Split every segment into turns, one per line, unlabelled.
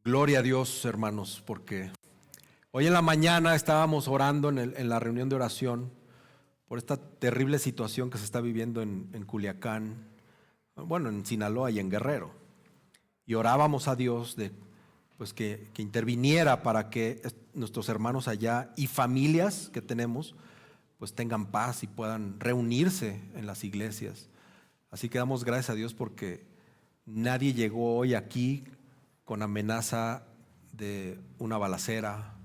Gloria a Dios, hermanos, porque hoy en la mañana estábamos orando en la reunión de oración por esta terrible situación que se está viviendo en Culiacán, bueno, en Sinaloa y en Guerrero. Y orábamos a Dios pues que interviniera para que nuestros hermanos allá y familias que tenemos pues tengan paz y puedan reunirse en las iglesias. Así que damos gracias a Dios porque nadie llegó hoy aquí con amenaza de una balacera.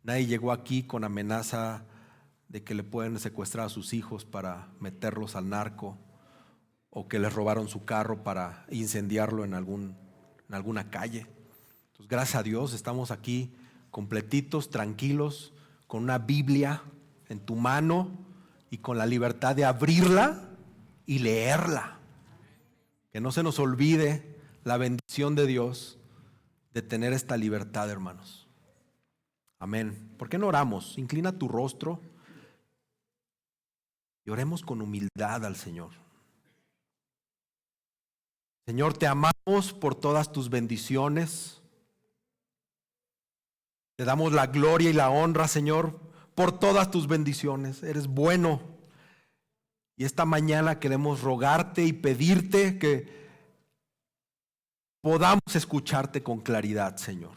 Nadie llegó aquí con amenaza de que le pueden secuestrar a sus hijos para meterlos al narco o que les robaron su carro para incendiarlo en alguna calle. Entonces, gracias a Dios estamos aquí completitos, tranquilos, con una Biblia en tu mano y con la libertad de abrirla y leerla. Que no se nos olvide la bendición de Dios de tener esta libertad, hermanos. Amén. ¿Por qué no oramos? Inclina tu rostro y oremos con humildad al Señor. Señor, te amamos por todas tus bendiciones. Te damos la gloria y la honra, Señor, por todas tus bendiciones. Eres bueno. Y esta mañana queremos rogarte y pedirte que podamos escucharte con claridad, Señor.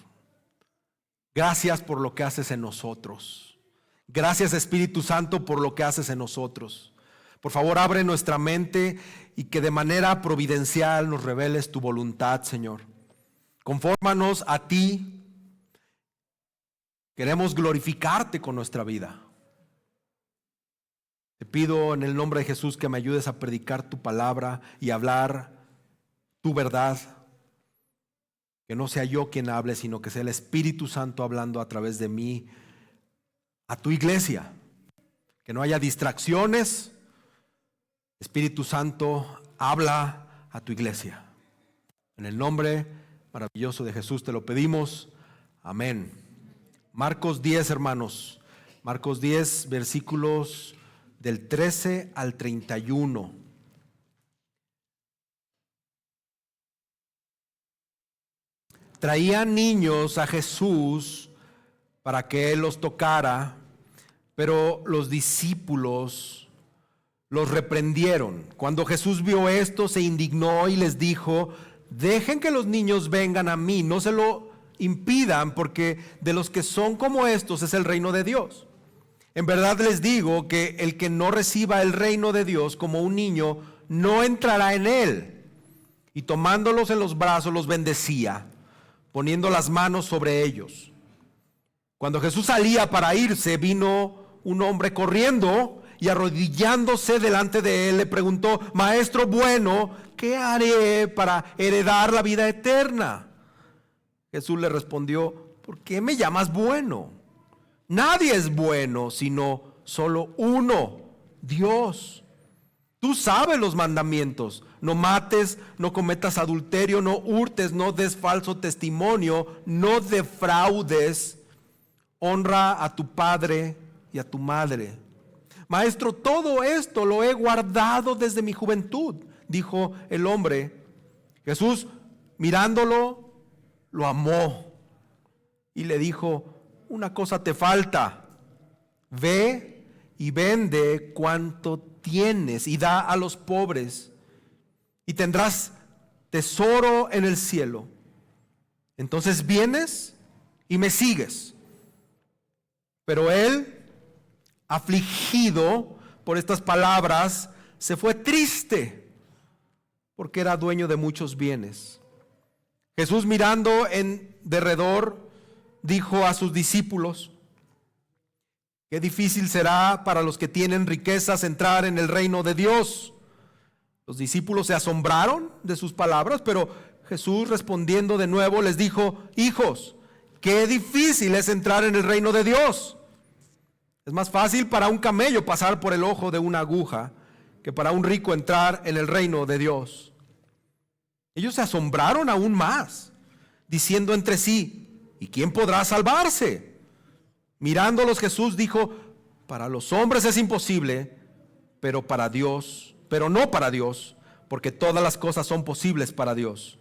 Gracias por lo que haces en nosotros. Gracias, Espíritu Santo, por lo que haces en nosotros. Por favor, abre nuestra mente y que de manera providencial nos reveles tu voluntad, Señor. Confórmanos a ti. Queremos glorificarte con nuestra vida. Te pido en el nombre de Jesús que me ayudes a predicar tu palabra y hablar tu verdad. Que no sea yo quien hable, sino que sea el Espíritu Santo hablando a través de mí a tu iglesia. Que no haya distracciones. Espíritu Santo, habla a tu iglesia. En el nombre maravilloso de Jesús te lo pedimos. Amén. Marcos 10, hermanos. Marcos 10, versículos del 13 al 31. Traían niños a Jesús para que Él los tocara, pero los discípulos los reprendieron. Cuando Jesús vio esto, se indignó y les dijo: dejen que los niños vengan a mí, no se lo impidan, porque de los que son como estos es el reino de Dios. En verdad les digo que el que no reciba el reino de Dios como un niño, no entrará en él. Y tomándolos en los brazos, los bendecía, poniendo las manos sobre ellos. Cuando Jesús salía para irse, vino un hombre corriendo y arrodillándose delante de él le preguntó: Maestro bueno, ¿qué haré para heredar la vida eterna? Jesús le respondió: ¿por qué me llamas bueno? Nadie es bueno sino solo uno, Dios. Tú sabes los mandamientos: no mates, no cometas adulterio, no hurtes, no des falso testimonio, no defraudes, honra a tu padre y a tu madre. Maestro, todo esto lo he guardado desde mi juventud, dijo el hombre. Jesús, mirándolo, lo amó y le dijo: una cosa te falta. Ve y vende cuanto tienes y da a los pobres, y tendrás tesoro en el cielo. Entonces vienes y me sigues. Pero él, afligido por estas palabras, se fue triste, porque era dueño de muchos bienes. Jesús, mirando en derredor, dijo a sus discípulos: qué difícil será para los que tienen riquezas entrar en el reino de Dios. Los discípulos se asombraron de sus palabras, pero Jesús, respondiendo de nuevo, les dijo: hijos, qué difícil es entrar en el reino de Dios. Es más fácil para un camello pasar por el ojo de una aguja que para un rico entrar en el reino de Dios. Ellos se asombraron aún más, diciendo entre sí: ¿y quién podrá salvarse? Mirándolos, Jesús dijo: para los hombres es imposible, pero no para Dios, porque todas las cosas son posibles para Dios.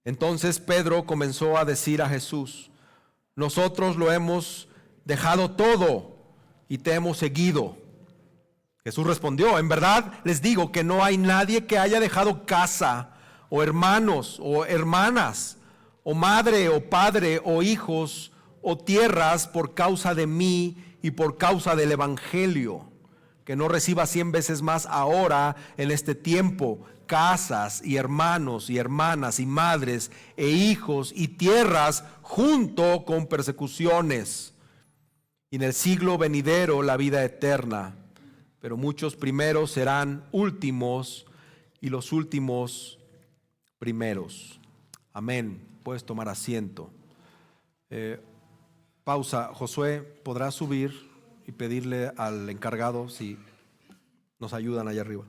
Entonces Pedro comenzó a decir a Jesús: nosotros lo hemos dejado todo y te hemos seguido. Jesús respondió: en verdad les digo que no hay nadie que haya dejado casa, o hermanos, o hermanas, o madre, o padre, o hijos, o tierras por causa de mí y por causa del Evangelio, que no reciba 100 veces más ahora en este tiempo casas y hermanos y hermanas y madres e hijos y tierras junto con persecuciones, y en el siglo venidero la vida eterna. Pero muchos primeros serán últimos y los últimos primeros. Amén. Puedes tomar asiento. Pausa. Josué, ¿podrás subir y pedirle al encargado si nos ayudan allá arriba?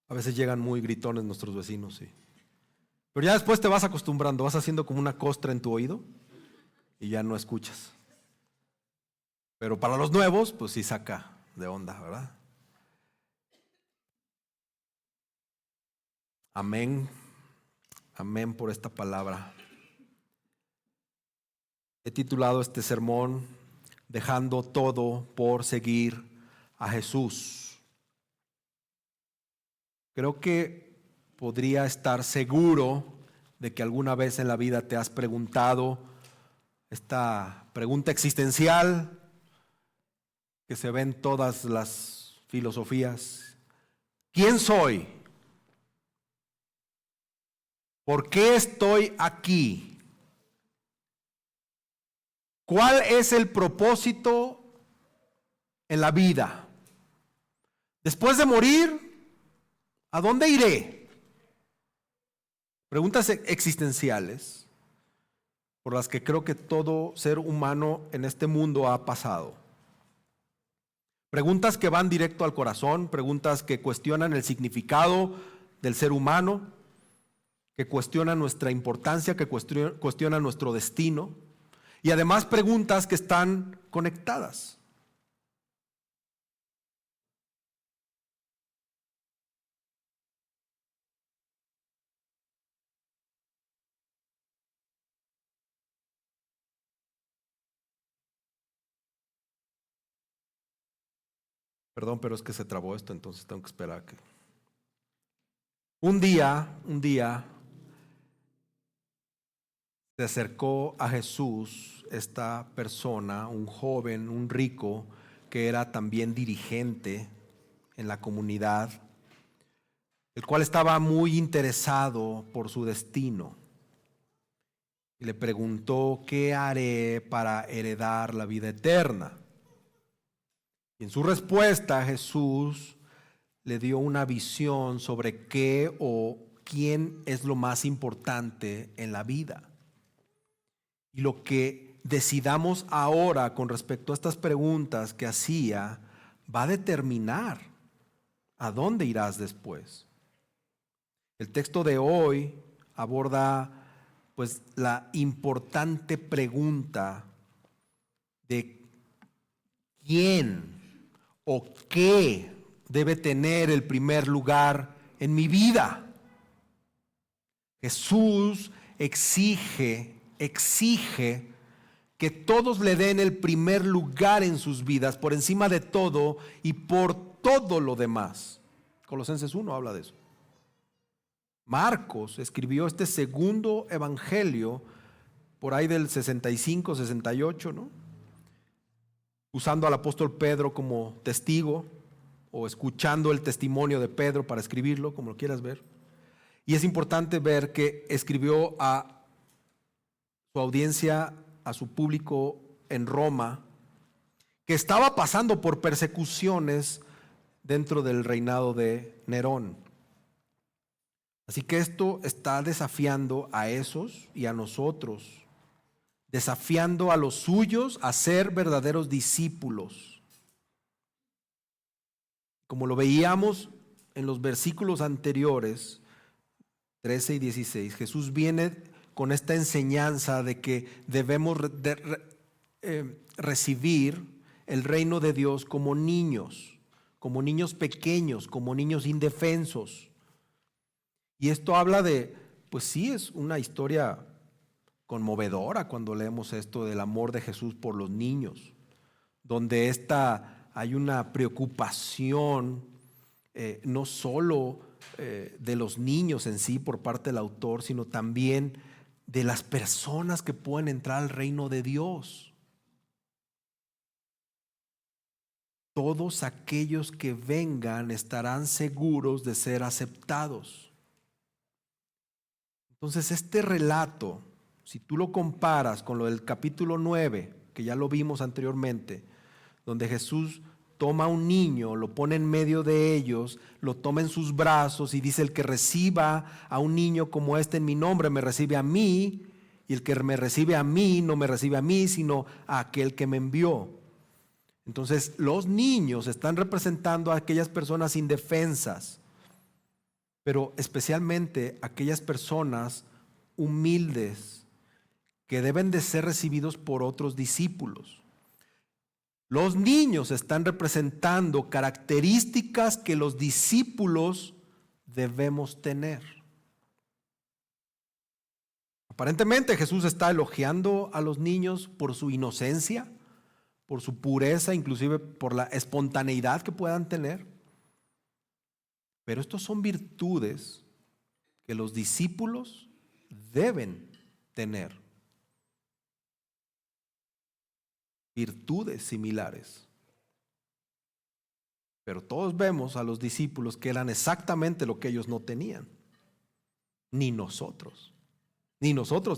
A veces llegan muy gritones nuestros vecinos, sí. Pero ya después te vas acostumbrando, vas haciendo como una costra en tu oído y ya no escuchas. Pero para los nuevos, pues sí saca de onda, ¿verdad? Amén. Amén por esta palabra. He titulado este sermón: dejando todo por seguir a Jesús. Creo que podría estar seguro de que alguna vez en la vida te has preguntado esta pregunta existencial que se ve en todas las filosofías: ¿quién soy? ¿Por qué estoy aquí? ¿Cuál es el propósito en la vida? Después de morir, ¿a dónde iré? Preguntas existenciales por las que creo que todo ser humano en este mundo ha pasado. Preguntas que van directo al corazón, preguntas que cuestionan el significado del ser humano, que cuestionan nuestra importancia, que cuestionan nuestro destino, y además preguntas que están conectadas. Perdón, pero es que se trabó esto, entonces tengo que esperar a que... Un día, se acercó a Jesús esta persona, un joven, un rico, que era también dirigente en la comunidad, el cual estaba muy interesado por su destino. Y le preguntó: ¿qué haré para heredar la vida eterna? Y en su respuesta, Jesús le dio una visión sobre qué o quién es lo más importante en la vida. Y lo que decidamos ahora con respecto a estas preguntas que hacía va a determinar a dónde irás después. El texto de hoy aborda pues la importante pregunta de quién o qué debe tener el primer lugar en mi vida. Jesús exige que todos le den el primer lugar en sus vidas, por encima de todo y por todo lo demás. Colosenses 1 habla de eso. Marcos escribió este segundo evangelio por ahí del 65, 68, ¿no? Usando al apóstol Pedro como testigo, o escuchando el testimonio de Pedro para escribirlo, como lo quieras ver. Y es importante ver que escribió a su audiencia, a su público en Roma, que estaba pasando por persecuciones dentro del reinado de Nerón. Así que esto está desafiando a esos y a nosotros, desafiando a los suyos a ser verdaderos discípulos. Como lo veíamos en los versículos anteriores, 13 y 16, Jesús viene con esta enseñanza de que debemos recibir el reino de Dios como niños pequeños, como niños indefensos. Y esto habla de pues sí es una historia conmovedora cuando leemos esto del amor de Jesús por los niños, donde hay una preocupación no solo de los niños en sí por parte del autor, sino también de las personas que pueden entrar al reino de Dios. Todos aquellos que vengan estarán seguros de ser aceptados. Entonces, este relato, si tú lo comparas con lo del capítulo 9, que ya lo vimos anteriormente, donde Jesús toma a un niño, lo pone en medio de ellos, lo toma en sus brazos y dice: el que reciba a un niño como este en mi nombre, me recibe a mí, y el que me recibe a mí, no me recibe a mí, sino a aquel que me envió. Entonces, los niños están representando a aquellas personas indefensas, pero especialmente aquellas personas humildes que deben de ser recibidos por otros discípulos. Los niños están representando características que los discípulos debemos tener. Aparentemente Jesús está elogiando a los niños por su inocencia, por su pureza, inclusive por la espontaneidad que puedan tener. Pero estos son virtudes que los discípulos deben tener. Virtudes similares. Pero todos vemos a los discípulos que eran exactamente lo que ellos no tenían. Ni nosotros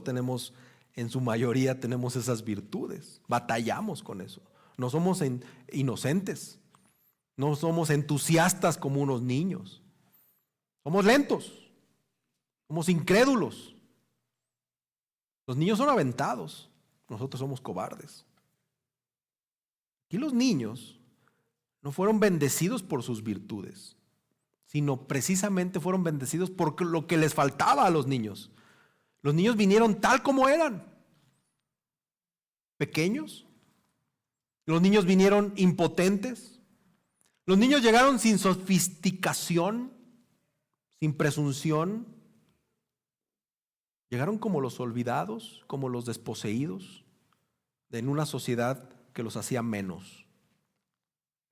tenemos, en su mayoría tenemos esas virtudes. Batallamos con eso. No somos inocentes. No somos entusiastas como unos niños. Somos lentos. Somos incrédulos. Los niños son aventados. Nosotros somos cobardes. Aquí los niños no fueron bendecidos por sus virtudes, sino precisamente fueron bendecidos por lo que les faltaba a los niños. Los niños vinieron tal como eran, pequeños. Los niños vinieron impotentes. Los niños llegaron sin sofisticación, sin presunción. Llegaron como los olvidados, como los desposeídos, en una sociedad que los hacía menos.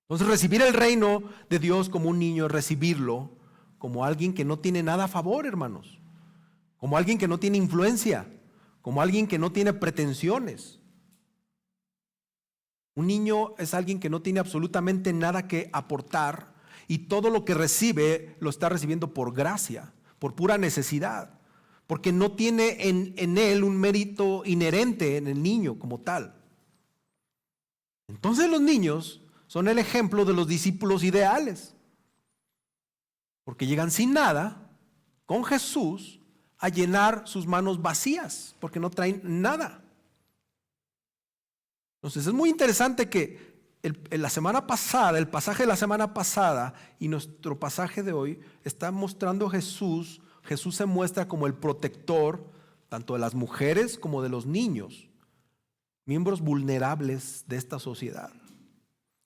Entonces, recibir el reino de Dios como un niño es recibirlo como alguien que no tiene nada a favor, hermanos. Como alguien que no tiene influencia, como alguien que no tiene pretensiones. Un niño es alguien que no tiene absolutamente nada que aportar y todo lo que recibe lo está recibiendo por gracia, por pura necesidad, porque no tiene en él un mérito inherente en el niño como tal. Entonces los niños son el ejemplo de los discípulos ideales, porque llegan sin nada, con Jesús, a llenar sus manos vacías, porque no traen nada. Entonces es muy interesante que la semana pasada, el pasaje de la semana pasada y nuestro pasaje de hoy está mostrando Jesús se muestra como el protector tanto de las mujeres como de los niños, miembros vulnerables de esta sociedad.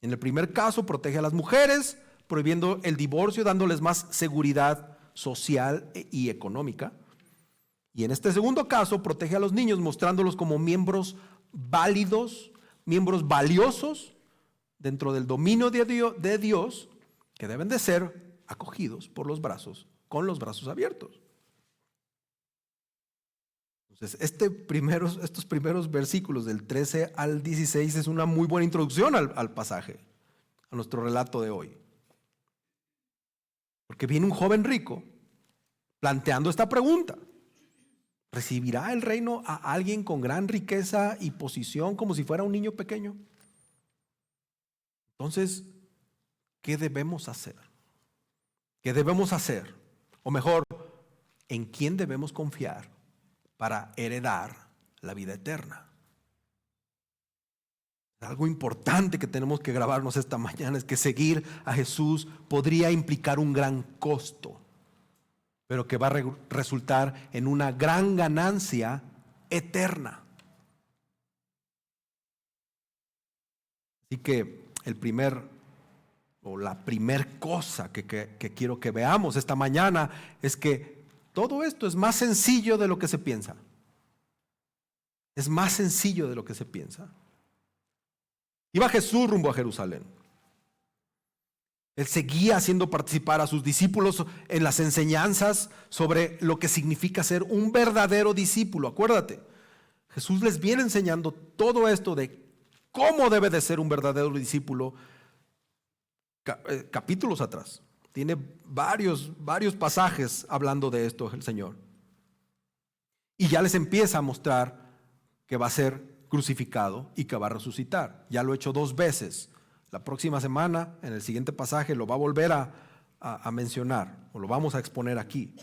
En el primer caso protege a las mujeres, prohibiendo el divorcio, dándoles más seguridad social y económica. Y en este segundo caso protege a los niños, mostrándolos como miembros válidos, miembros valiosos dentro del dominio de Dios, que deben de ser acogidos por los brazos, con los brazos abiertos. Entonces, estos primeros versículos del 13 al 16 es una muy buena introducción al pasaje, a nuestro relato de hoy. Porque viene un joven rico planteando esta pregunta: ¿recibirá el reino a alguien con gran riqueza y posición como si fuera un niño pequeño? Entonces, ¿qué debemos hacer? ¿Qué debemos hacer? O mejor, ¿en quién debemos confiar para heredar la vida eterna? Algo importante que tenemos que grabarnos esta mañana es que seguir a Jesús podría implicar un gran costo, pero que va a resultar en una gran ganancia eterna. Así que la primer cosa que quiero que veamos esta mañana es que todo esto es más sencillo de lo que se piensa. Es más sencillo de lo que se piensa. Iba Jesús rumbo a Jerusalén. Él seguía haciendo participar a sus discípulos en las enseñanzas sobre lo que significa ser un verdadero discípulo. Acuérdate, Jesús les viene enseñando todo esto de cómo debe de ser un verdadero discípulo capítulos atrás. Tiene varios pasajes hablando de esto el Señor. Y ya les empieza a mostrar que va a ser crucificado y que va a resucitar. Ya lo he hecho 2 veces. La próxima semana, en el siguiente pasaje, lo va a volver a mencionar, o lo vamos a exponer aquí.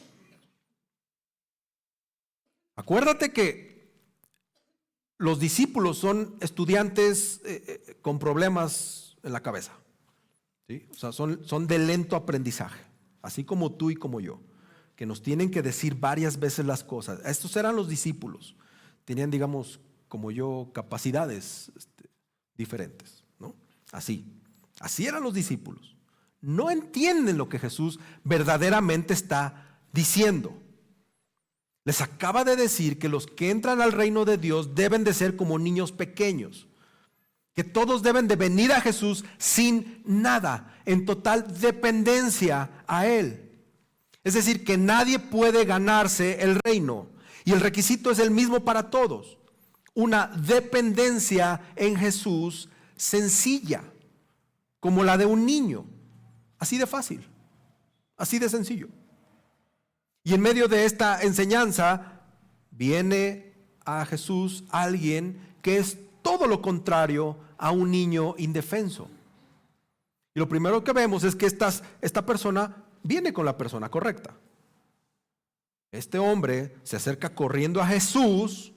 Acuérdate que los discípulos son estudiantes con problemas en la cabeza, ¿sí? O sea, son de lento aprendizaje, así como tú y como yo, que nos tienen que decir varias veces las cosas. Estos eran los discípulos, tenían, digamos, como yo, capacidades diferentes, ¿no? Así eran los discípulos. No entienden lo que Jesús verdaderamente está diciendo. Les acaba de decir que los que entran al reino de Dios deben de ser como niños pequeños, que todos deben de venir a Jesús sin nada, en total dependencia a Él. Es decir, que nadie puede ganarse el reino, y el requisito es el mismo para todos: una dependencia en Jesús sencilla, como la de un niño, así de fácil, así de sencillo. Y en medio de esta enseñanza viene a Jesús alguien que es todo lo contrario a un niño indefenso. Y lo primero que vemos es que esta persona viene con la persona correcta. Este hombre se acerca corriendo a Jesús,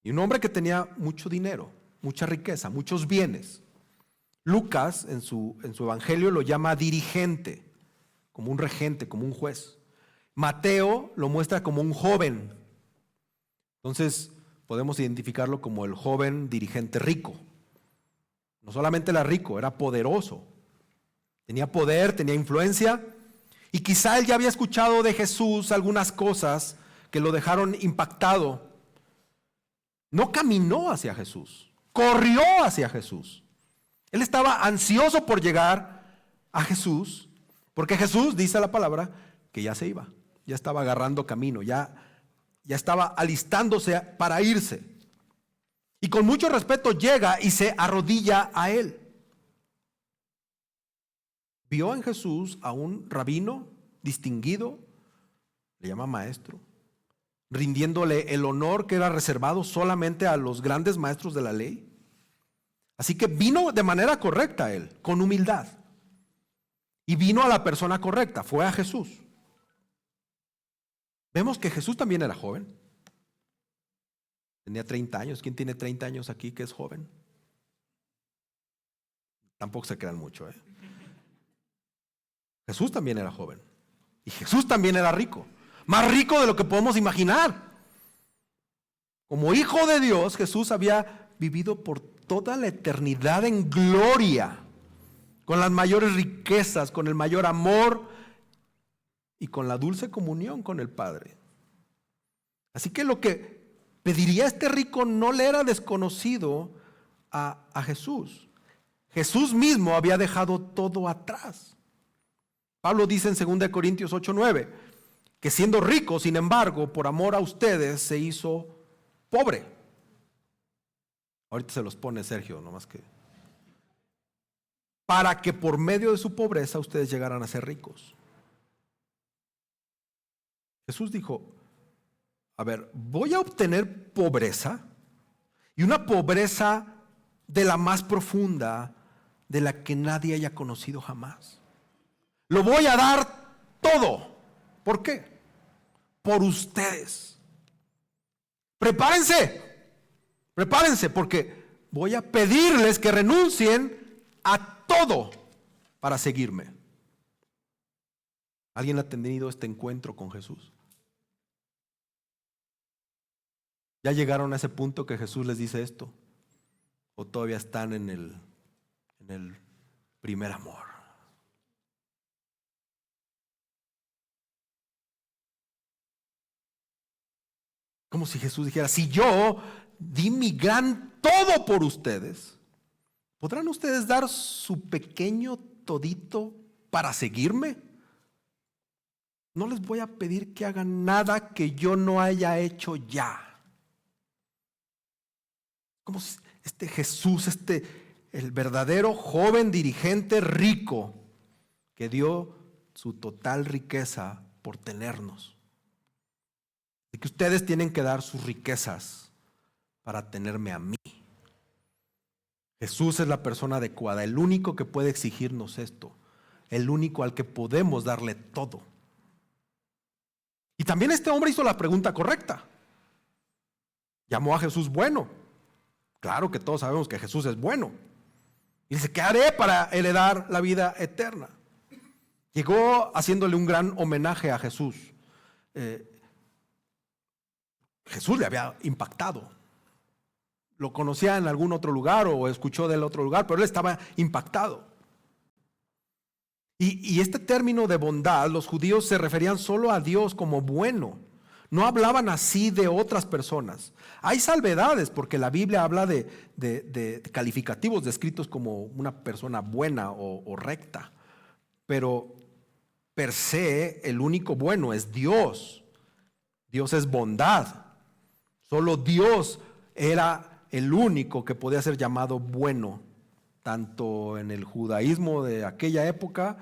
y un hombre que tenía mucho dinero, mucha riqueza, muchos bienes. Lucas en su evangelio lo llama dirigente, como un regente, como un juez. Mateo lo muestra como un joven. Entonces podemos identificarlo como el joven dirigente rico. No solamente era rico, era poderoso. Tenía poder, tenía influencia, y quizá él ya había escuchado de Jesús algunas cosas que lo dejaron impactado. No caminó hacia Jesús, corrió hacia Jesús. Él estaba ansioso por llegar a Jesús, porque Jesús, dice la palabra, que ya se iba, ya estaba agarrando camino, ya estaba alistándose para irse. Y con mucho respeto llega y se arrodilla a Él. Vio en Jesús a un rabino distinguido, le llama maestro, rindiéndole el honor que era reservado solamente a los grandes maestros de la ley. Así que vino de manera correcta a Él, con humildad. Y vino a la persona correcta, fue a Jesús. Vemos que Jesús también era joven. Tenía 30 años. ¿Quién tiene 30 años aquí que es joven? Tampoco se crean mucho, ¿eh? Jesús también era joven. Y Jesús también era rico. Más rico de lo que podemos imaginar. Como hijo de Dios, Jesús había vivido por toda la eternidad en gloria, con las mayores riquezas, con el mayor amor y con la dulce comunión con el Padre. Así que lo que pediría este rico no le era desconocido a Jesús. Jesús mismo había dejado todo atrás. Pablo dice en 2 Corintios 8:9 que siendo rico, sin embargo, por amor a ustedes se hizo pobre. Ahorita se los pone Sergio, nomás que para que por medio de su pobreza ustedes llegaran a ser ricos. Jesús dijo: a ver, voy a obtener pobreza, y una pobreza de la más profunda, de la que nadie haya conocido jamás. Lo voy a dar todo. ¿Por qué? Por ustedes. Prepárense, porque voy a pedirles que renuncien a todo para seguirme. ¿Alguien ha tenido este encuentro con Jesús? ¿Ya llegaron a ese punto que Jesús les dice esto? ¿O todavía están en el primer amor? Como si Jesús dijera, si yo di mi gran todo por ustedes, ¿podrán ustedes dar su pequeño todito para seguirme? No les voy a pedir que hagan nada que yo no haya hecho ya. Como si Jesús, el verdadero joven dirigente rico que dio su total riqueza por tenernos. Y que ustedes tienen que dar sus riquezas para tenerme a mí. Jesús es la persona adecuada, el único que puede exigirnos esto, el único al que podemos darle todo. Y también este hombre hizo la pregunta correcta. Llamó a Jesús bueno. Claro que todos sabemos que Jesús es bueno. Y dice, ¿qué haré para heredar la vida eterna? Llegó haciéndole un gran homenaje a Jesús. Jesús le había impactado. Lo conocía en algún otro lugar o escuchó del otro lugar, pero él estaba impactado. Y este término de bondad, los judíos se referían solo a Dios como bueno. No hablaban así de otras personas. Hay salvedades porque la Biblia habla de calificativos descritos como una persona buena o recta. Pero per se el único bueno es Dios. Dios es bondad. Solo Dios era el único que podía ser llamado bueno, tanto en el judaísmo de aquella época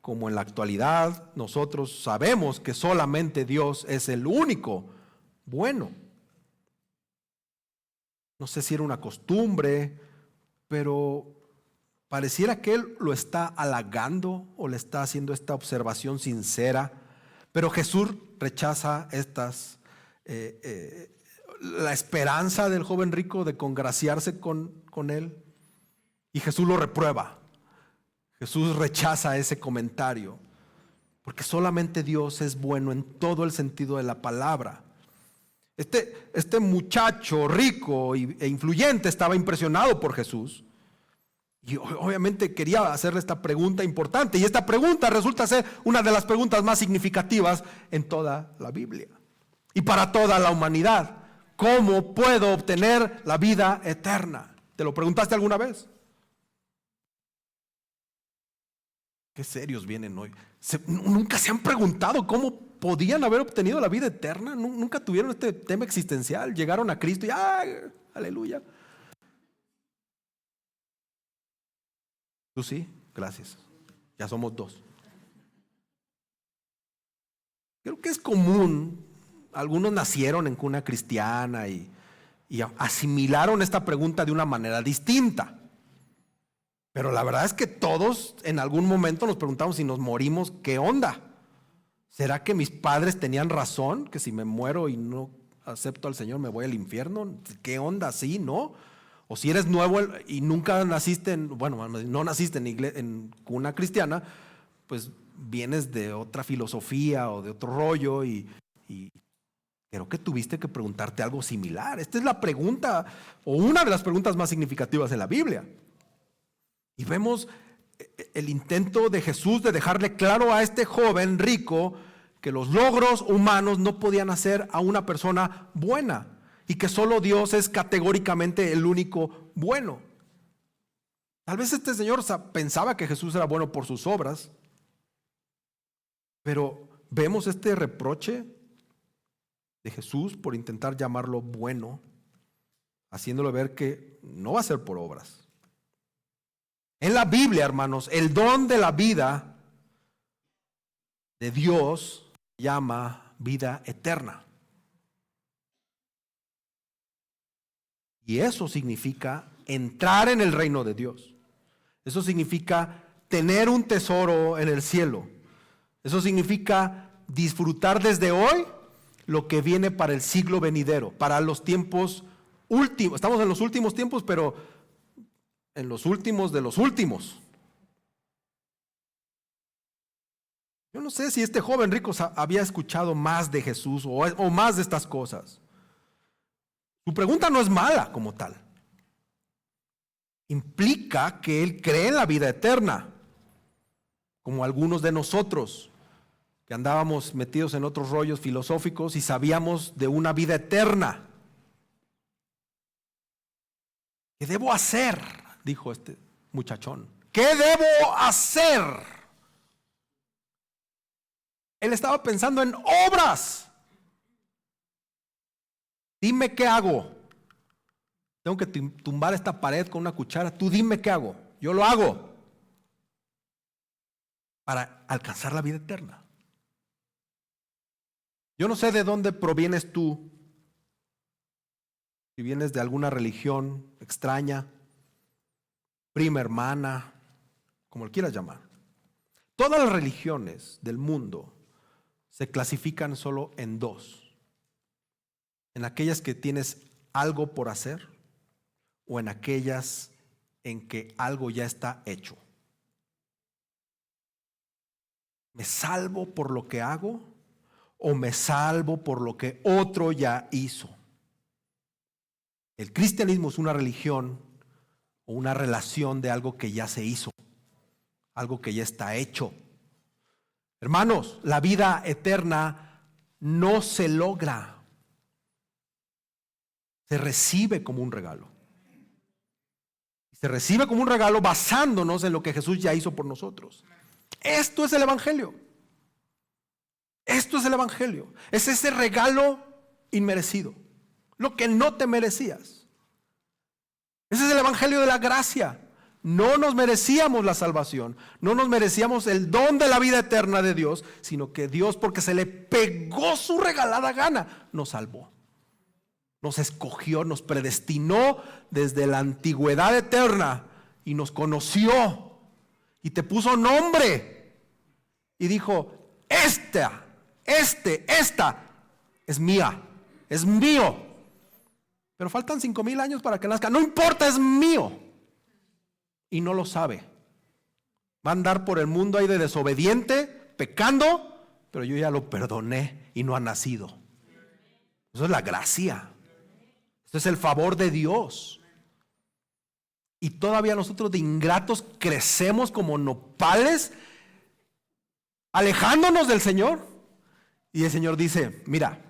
como en la actualidad. Nosotros sabemos que solamente Dios es el único bueno. No sé si era una costumbre, pero pareciera que él lo está halagando o le está haciendo esta observación sincera. Pero Jesús rechaza la esperanza del joven rico de congraciarse con él. Y Jesús lo reprueba. Jesús rechaza ese comentario. Porque solamente Dios es bueno en todo el sentido de la palabra. Este muchacho rico e influyente estaba impresionado por Jesús. Y obviamente quería hacerle esta pregunta importante. Y esta pregunta resulta ser una de las preguntas más significativas en toda la Biblia. Y para toda la humanidad. ¿Cómo puedo obtener la vida eterna? ¿Te lo preguntaste alguna vez? Qué serios vienen hoy. ¿Nunca se han preguntado cómo podían haber obtenido la vida eterna? ¿Nunca tuvieron este tema existencial? Llegaron a Cristo y ¡ay! ¡Aleluya! Tú sí, gracias. Ya somos dos. Creo que es común. Algunos nacieron en cuna cristiana y asimilaron esta pregunta de una manera distinta. Pero la verdad es que todos en algún momento nos preguntamos si nos morimos, ¿qué onda? ¿Será que mis padres tenían razón? Que si me muero y no acepto al Señor me voy al infierno. ¿Qué onda? ¿Sí? ¿No? O si eres nuevo y nunca naciste no naciste en cuna cristiana, pues vienes de otra filosofía o de otro rollo y creo que tuviste que preguntarte algo similar. Esta es la pregunta o una de las preguntas más significativas en la Biblia. Y vemos el intento de Jesús de dejarle claro a este joven rico que los logros humanos no podían hacer a una persona buena y que solo Dios es categóricamente el único bueno. Tal vez este señor pensaba que Jesús era bueno por sus obras, pero vemos este reproche de Jesús por intentar llamarlo bueno, haciéndole ver que no va a ser por obras. En la Biblia, hermanos, el don de la vida de Dios se llama vida eterna. Y eso significa entrar en el reino de Dios. Eso significa tener un tesoro en el cielo. Eso significa disfrutar desde hoy lo que viene para el siglo venidero, para los tiempos últimos. Estamos en los últimos tiempos, pero en los últimos de los últimos. Yo no sé si este joven rico había escuchado más de Jesús o más de estas cosas. Su pregunta no es mala como tal. Implica que él cree en la vida eterna, como algunos de nosotros. que andábamos metidos en otros rollos filosóficos y sabíamos de una vida eterna. ¿Qué debo hacer?, dijo este muchachón. ¿Qué debo hacer? Él estaba pensando en obras. Dime qué hago. Tengo que tumbar esta pared con una cuchara. Tú dime qué hago. Yo lo hago para alcanzar la vida eterna. Yo no sé de dónde provienes tú. Si vienes de alguna religión extraña, prima, hermana, como lo quieras llamar. Todas las religiones del mundo se clasifican solo en dos: en aquellas que tienes algo por hacer o en aquellas en que algo ya está hecho. ¿Me salvo por lo que hago o me salvo por lo que otro ya hizo? El cristianismo es una religión o una relación de algo que ya se hizo, algo que ya está hecho. Hermanos, la vida eterna no se logra, se recibe como un regalo. Se recibe como un regalo basándonos en lo que Jesús ya hizo por nosotros. Esto es el Evangelio. Esto es el Evangelio. Es ese regalo inmerecido, lo que no te merecías. Ese es el Evangelio de la gracia. No nos merecíamos la salvación, no nos merecíamos el don de la vida eterna de Dios, sino que Dios, porque se le pegó su regalada gana, nos salvó. Nos escogió, nos predestinó desde la antigüedad eterna y nos conoció y te puso nombre y dijo: esta es mía, es mío. Pero faltan 5,000 años para que nazca. No importa, es mío. Y no lo sabe. Va a andar por el mundo ahí de desobediente, pecando, pero yo ya lo perdoné y no ha nacido. Eso es la gracia. Eso es el favor de Dios. Y todavía nosotros de ingratos crecemos como nopales, alejándonos del Señor. Y el Señor dice: mira,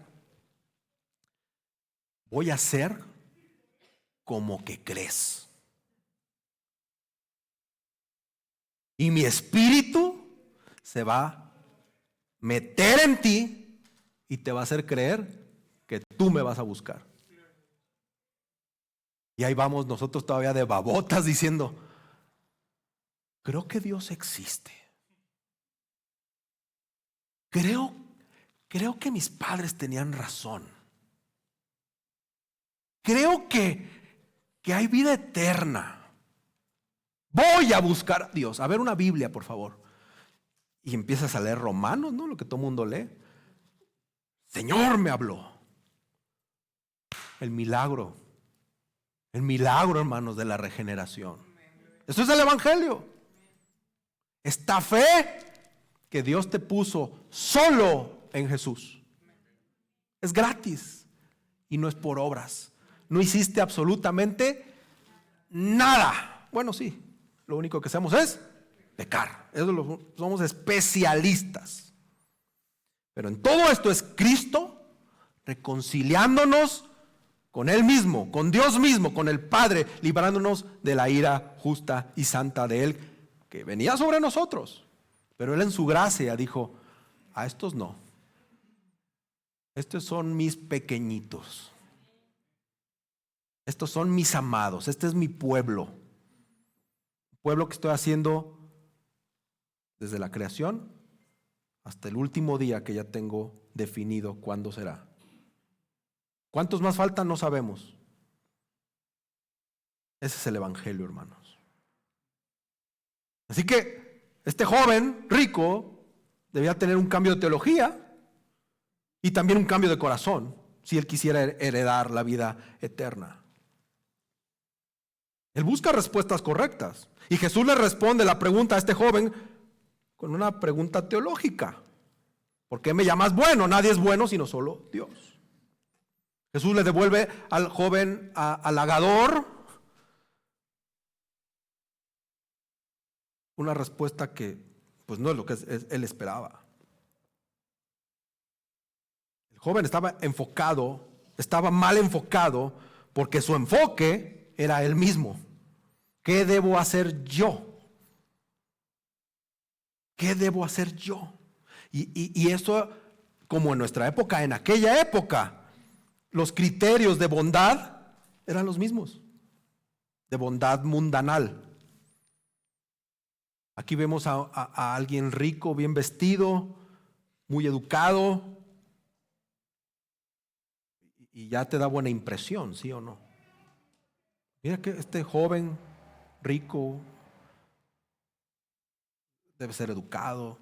voy a hacer como que crees. Y mi espíritu se va a meter en ti y te va a hacer creer que tú me vas a buscar. Y ahí vamos nosotros todavía de babotas diciendo: creo que Dios existe. Creo que mis padres tenían razón. Creo que hay vida eterna. Voy a buscar a Dios. A ver una Biblia, por favor. Y empiezas a leer Romanos, ¿no? Lo que todo mundo lee. Señor me habló. El milagro, hermanos, de la regeneración. Eso es el Evangelio. Esta fe que Dios te puso solo en Jesús. Es gratis y no es por obras. No hiciste absolutamente nada. Bueno, sí. Lo único que hacemos es pecar. Somos especialistas. Pero en todo esto es Cristo reconciliándonos con Él mismo, con Dios mismo, con el Padre, librándonos de la ira justa y santa de Él que venía sobre nosotros. Pero Él en su gracia dijo: a estos no. Estos son mis pequeñitos. Estos son mis amados. Este es mi pueblo. Pueblo que estoy haciendo desde la creación hasta el último día que ya tengo definido cuándo será. ¿Cuántos más faltan? No sabemos. Ese es el Evangelio, hermanos. Así que este joven rico debía tener un cambio de teología y también un cambio de corazón si él quisiera heredar la vida eterna. Él busca respuestas correctas. Y Jesús le responde la pregunta a este joven con una pregunta teológica. ¿Por qué me llamas bueno? Nadie es bueno sino solo Dios. Jesús le devuelve al joven halagador una respuesta que pues no es lo que él esperaba. joven estaba enfocado, estaba mal enfocado, porque su enfoque era él mismo. ¿Qué debo hacer yo? ¿Qué debo hacer yo? Y eso, como en nuestra época, en aquella época, los criterios de bondad eran los mismos, de bondad mundanal. Aquí vemos a alguien rico, bien vestido, muy educado, y ya te da buena impresión, ¿sí o no? Mira que este joven rico debe ser educado,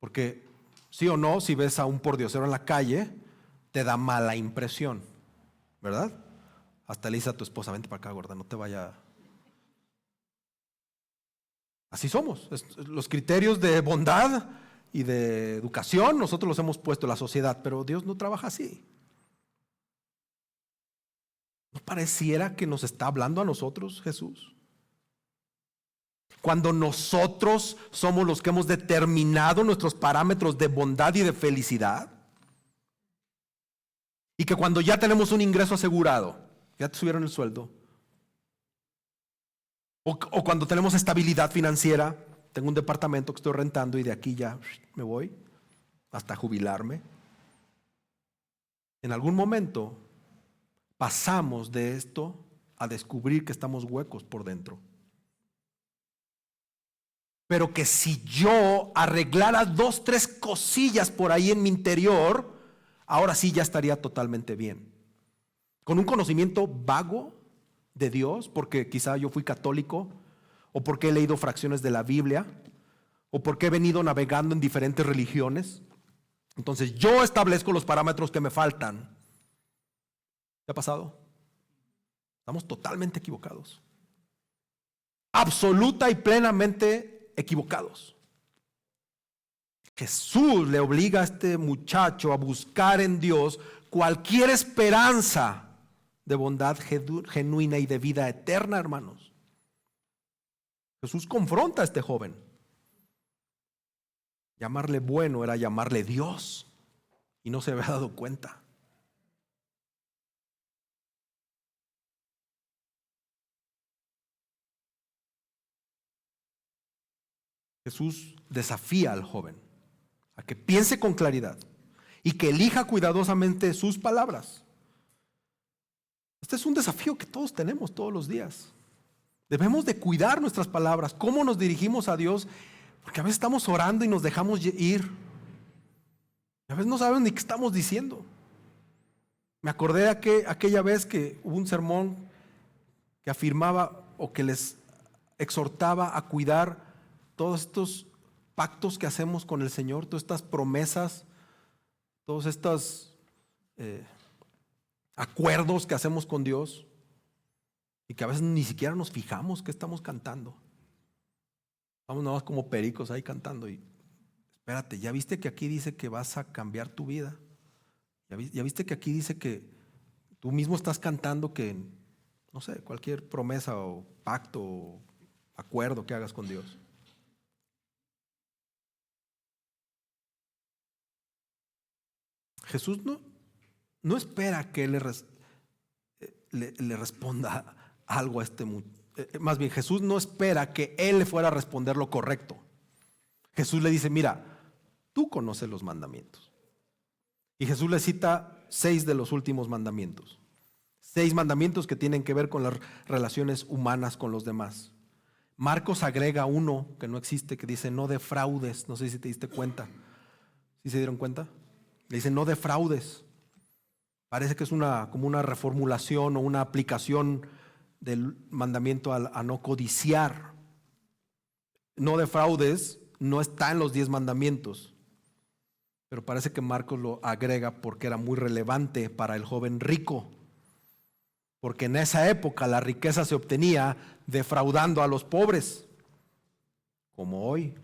porque sí o no, si ves a un pordiosero en la calle, te da mala impresión, ¿verdad? Hasta le dice a tu esposa, vente para acá, gorda, no te vaya. Así somos. Los criterios de bondad y de educación nosotros los hemos puesto en la sociedad, pero Dios no trabaja así. ¿No pareciera que nos está hablando a nosotros Jesús? Cuando nosotros somos los que hemos determinado nuestros parámetros de bondad y de felicidad, y que cuando ya tenemos un ingreso asegurado, ya te subieron el sueldo, o cuando tenemos estabilidad financiera, tengo un departamento que estoy rentando y de aquí ya me voy hasta jubilarme. En algún momento pasamos de esto a descubrir que estamos huecos por dentro. Pero que si yo arreglara 2, 3 cosillas por ahí en mi interior, ahora sí ya estaría totalmente bien. Con un conocimiento vago de Dios, porque quizá yo fui católico, o porque he leído fracciones de la Biblia, o porque he venido navegando en diferentes religiones. Entonces yo establezco los parámetros que me faltan. ¿Qué ha pasado? Estamos totalmente equivocados. Absoluta y plenamente equivocados. Jesús le obliga a este muchacho a buscar en Dios cualquier esperanza de bondad genuina y de vida eterna, hermanos. Jesús confronta a este joven. Llamarle bueno era llamarle Dios, y no se había dado cuenta. Jesús desafía al joven a que piense con claridad y que elija cuidadosamente sus palabras. Este es un desafío que todos tenemos todos los días. Debemos de cuidar nuestras palabras, cómo nos dirigimos a Dios, porque a veces estamos orando y nos dejamos ir. A veces no sabemos ni qué estamos diciendo. Me acordé de aquella vez que hubo un sermón que afirmaba o que les exhortaba a cuidar todos estos pactos que hacemos con el Señor, todas estas promesas, todos estos acuerdos que hacemos con Dios, y que a veces ni siquiera nos fijamos que estamos cantando. Estamos nada más como pericos ahí cantando y espérate, ¿ya viste que aquí dice que vas a cambiar tu vida? ¿Ya viste que aquí dice que tú mismo estás cantando que, no sé, cualquier promesa o pacto o acuerdo que hagas con Dios? Jesús no espera que Él le responda algo a este muchacho. Más bien, Jesús no espera que Él le fuera a responder lo correcto. Jesús le dice, mira, tú conoces los mandamientos. Y Jesús le cita 6 de los últimos mandamientos. 6 mandamientos que tienen que ver con las relaciones humanas con los demás. Marcos agrega uno que no existe, que dice no defraudes. No sé si te diste cuenta. ¿Sí se dieron cuenta? Le dice no defraudes. Parece que es como una reformulación o una aplicación del mandamiento a no codiciar. No defraudes no está en los 10 mandamientos, pero parece que Marcos lo agrega porque era muy relevante para el joven rico, porque en esa época la riqueza se obtenía defraudando a los pobres, como hoy.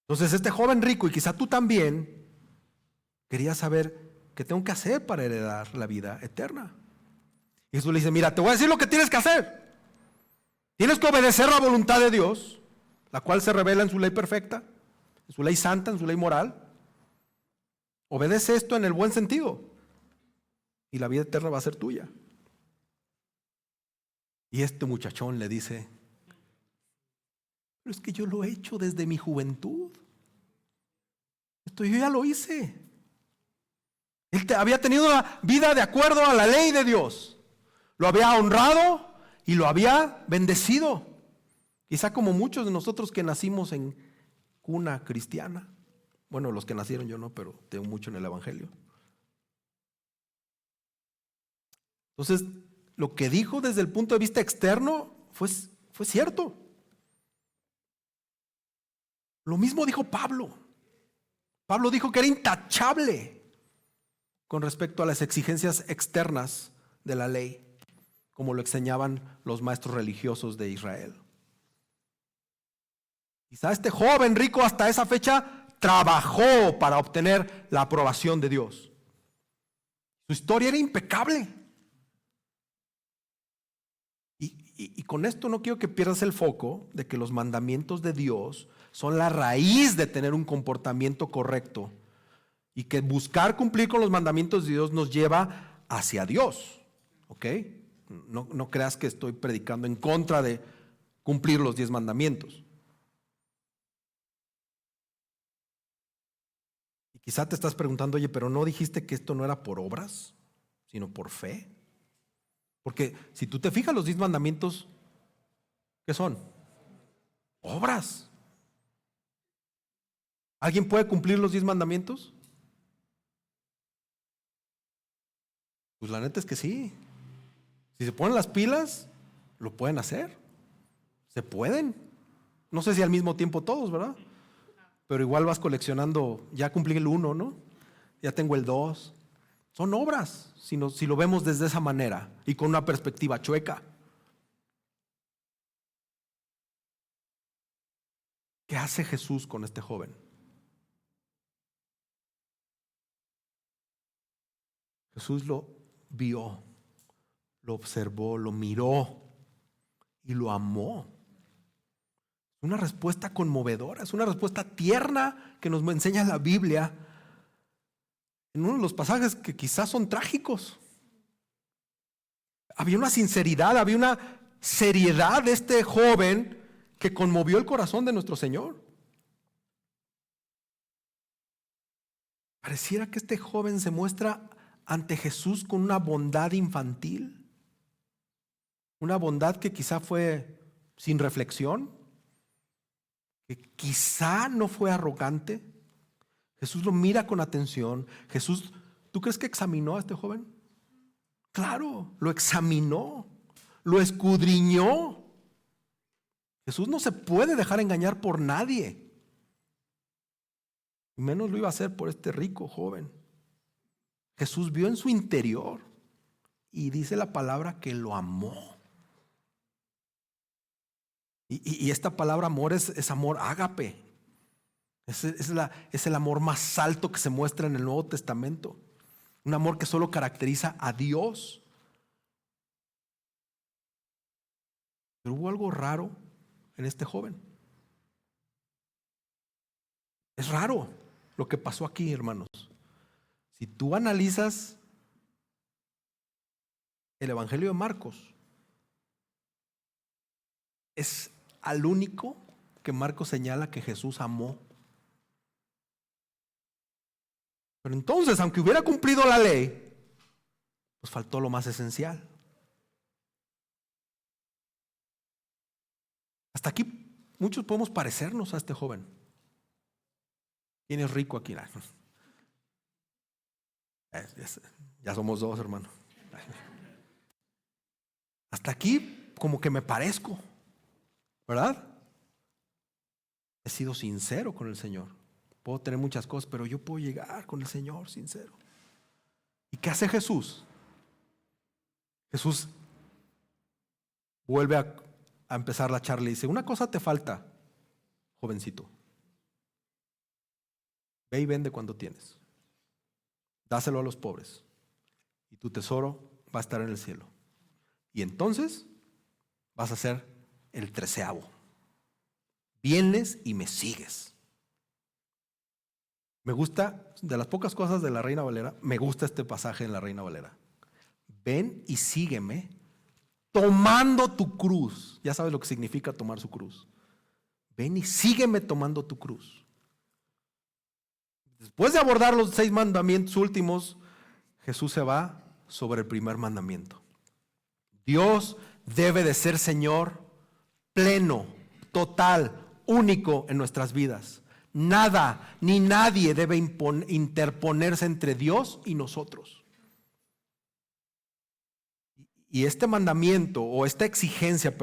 Entonces este joven rico, y quizá tú también, quería saber ¿qué tengo que hacer para heredar la vida eterna? Y Jesús le dice, mira, te voy a decir lo que tienes que hacer. Tienes que obedecer la voluntad de Dios, la cual se revela en su ley perfecta, en su ley santa, en su ley moral. Obedece esto en el buen sentido y la vida eterna va a ser tuya. Y este muchachón le dice: pero es que yo lo he hecho desde mi juventud. Esto yo ya lo hice. Él había tenido una vida de acuerdo a la ley de Dios. Lo había honrado y lo había bendecido. Quizá como muchos de nosotros que nacimos en cuna cristiana. Bueno, los que nacieron, yo no, pero tengo mucho en el Evangelio. Entonces, lo que dijo desde el punto de vista externo fue cierto. Lo mismo dijo Pablo. Pablo dijo que era intachable con respecto a las exigencias externas de la ley, como lo enseñaban los maestros religiosos de Israel. Quizá este joven rico hasta esa fecha trabajó para obtener la aprobación de Dios. Su historia era impecable. Y con esto no quiero que pierdas el foco de que los mandamientos de Dios son la raíz de tener un comportamiento correcto y que buscar cumplir con los mandamientos de Dios nos lleva hacia Dios. ¿Ok? No creas que estoy predicando en contra de cumplir los 10 mandamientos. Y quizá te estás preguntando: oye, pero ¿no dijiste que esto no era por obras, sino por fe? Porque si tú te fijas, los 10 mandamientos, ¿qué son? Obras. ¿Alguien puede cumplir los 10 mandamientos? Pues la neta es que sí. Si se ponen las pilas, lo pueden hacer. Se pueden. No sé si al mismo tiempo todos, ¿verdad? Pero igual vas coleccionando. Ya cumplí el 1, ¿no? Ya tengo el 2. Son obras, si lo vemos desde esa manera y con una perspectiva chueca. ¿Qué hace Jesús con este joven? Jesús lo vio, lo observó, lo miró y lo amó. Una respuesta conmovedora, es una respuesta tierna que nos enseña la Biblia en uno de los pasajes que quizás son trágicos. Había una sinceridad, había una seriedad de este joven que conmovió el corazón de nuestro Señor. Pareciera que este joven se muestra ante Jesús con una bondad infantil, una bondad que quizá fue sin reflexión, que quizá no fue arrogante. Jesús lo mira con atención. Jesús, ¿tú crees que examinó a este joven? Claro, lo examinó, lo escudriñó. Jesús no se puede dejar engañar por nadie, y menos lo iba a hacer por este rico joven. Jesús vio en su interior y dice la palabra que lo amó. Y esta palabra amor es amor ágape. Es el amor más alto que se muestra en el Nuevo Testamento. Un amor que solo caracteriza a Dios. Pero hubo algo raro en este joven. Es raro lo que pasó aquí, hermanos. Si tú analizas el Evangelio de Marcos, es al único que Marcos señala que Jesús amó. Pero entonces, aunque hubiera cumplido la ley, pues faltó lo más esencial. Hasta aquí muchos podemos parecernos a este joven. ¿Quién es rico aquí? Ya somos 2, hermano. Hasta aquí como que me parezco, ¿verdad? He sido sincero con el Señor. Puedo tener muchas cosas, pero yo puedo llegar con el Señor sincero. ¿Y qué hace Jesús? Jesús vuelve a empezar la charla y dice: una cosa te falta, jovencito. Ve y vende cuando tienes. Dáselo a los pobres. Y tu tesoro va a estar en el cielo. Y entonces vas a ser el 13º. Vienes y me sigues. Me gusta, de las pocas cosas de la Reina Valera, me gusta este pasaje en la Reina Valera. Ven y sígueme tomando tu cruz. Ya sabes lo que significa tomar su cruz. Ven y sígueme tomando tu cruz. Después de abordar los 6 mandamientos últimos, Jesús se va sobre el primer mandamiento. Dios debe de ser Señor pleno, total, único en nuestras vidas. Nada ni nadie debe interponerse entre Dios y nosotros. Y este mandamiento, o esta exigencia,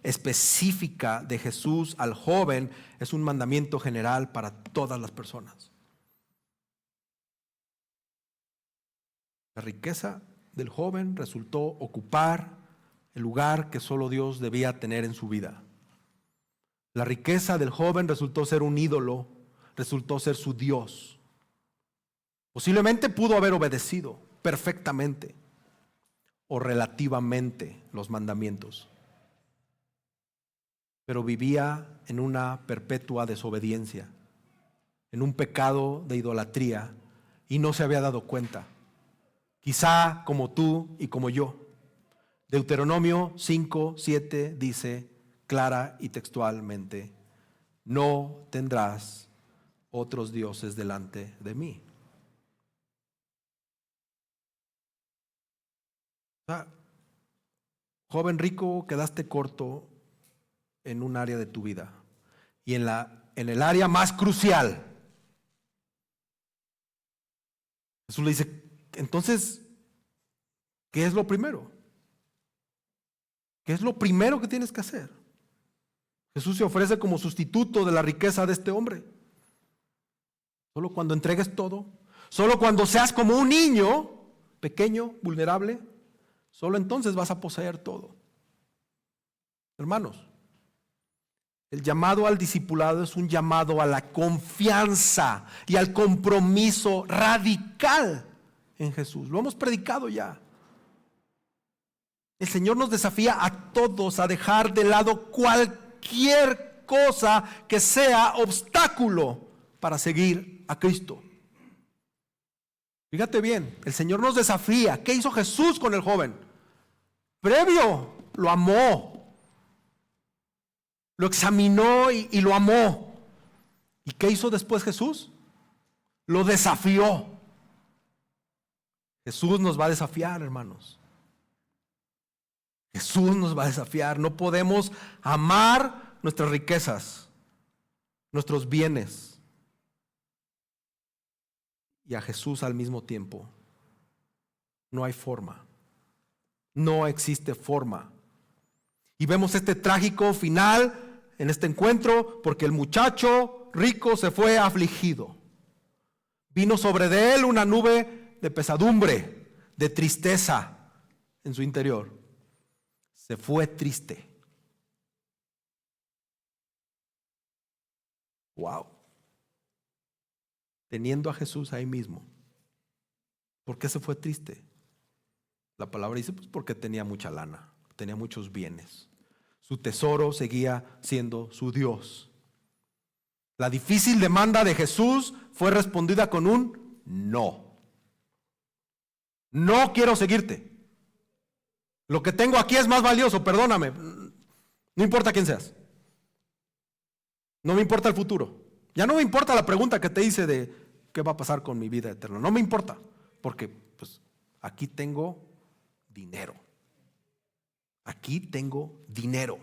específica de Jesús al joven, es un mandamiento general para todas las personas. La riqueza del joven resultó ocupar el lugar que solo Dios debía tener en su vida. La riqueza del joven resultó ser un ídolo, resultó ser su Dios. Posiblemente pudo haber obedecido perfectamente o relativamente los mandamientos, pero vivía en una perpetua desobediencia, en un pecado de idolatría, y no se había dado cuenta. Quizá como tú y como yo. Deuteronomio 5:7 dice clara y textualmente: no tendrás otros dioses delante de mí. O sea, joven rico, quedaste corto en un área de tu vida, y en el área más crucial. Jesús le dice, entonces, ¿qué es lo primero? ¿Qué es lo primero que tienes que hacer? Jesús se ofrece como sustituto de la riqueza de este hombre. Solo cuando entregues todo, solo cuando seas como un niño pequeño, vulnerable, solo entonces vas a poseer todo. Hermanos, el llamado al discipulado es un llamado a la confianza y al compromiso radical en Jesús. Lo hemos predicado ya. El Señor nos desafía a todos a dejar de lado cualquier cosa que sea obstáculo para seguir a Cristo. Fíjate bien, el Señor nos desafía. ¿Qué hizo Jesús con el joven? Previo, lo amó, lo examinó y lo amó. ¿Y qué hizo después Jesús? Lo desafió. Jesús nos va a desafiar, hermanos. Jesús nos va a desafiar. No podemos amar nuestras riquezas, nuestros bienes, y a Jesús al mismo tiempo. No hay forma. No existe forma. Y vemos este trágico final en este encuentro, porque el muchacho rico se fue afligido. Vino sobre de él una nube de pesadumbre, de tristeza en su interior. Se fue triste. Wow. Teniendo a Jesús ahí mismo. ¿Por qué se fue triste? La palabra dice, pues porque tenía mucha lana, tenía muchos bienes. Su tesoro seguía siendo su Dios. La difícil demanda de Jesús fue respondida con un no. No quiero seguirte. Lo que tengo aquí es más valioso, perdóname. No importa quién seas. No me importa el futuro. Ya no me importa la pregunta que te hice de qué va a pasar con mi vida eterna. No me importa, porque pues aquí tengo dinero. Aquí tengo dinero.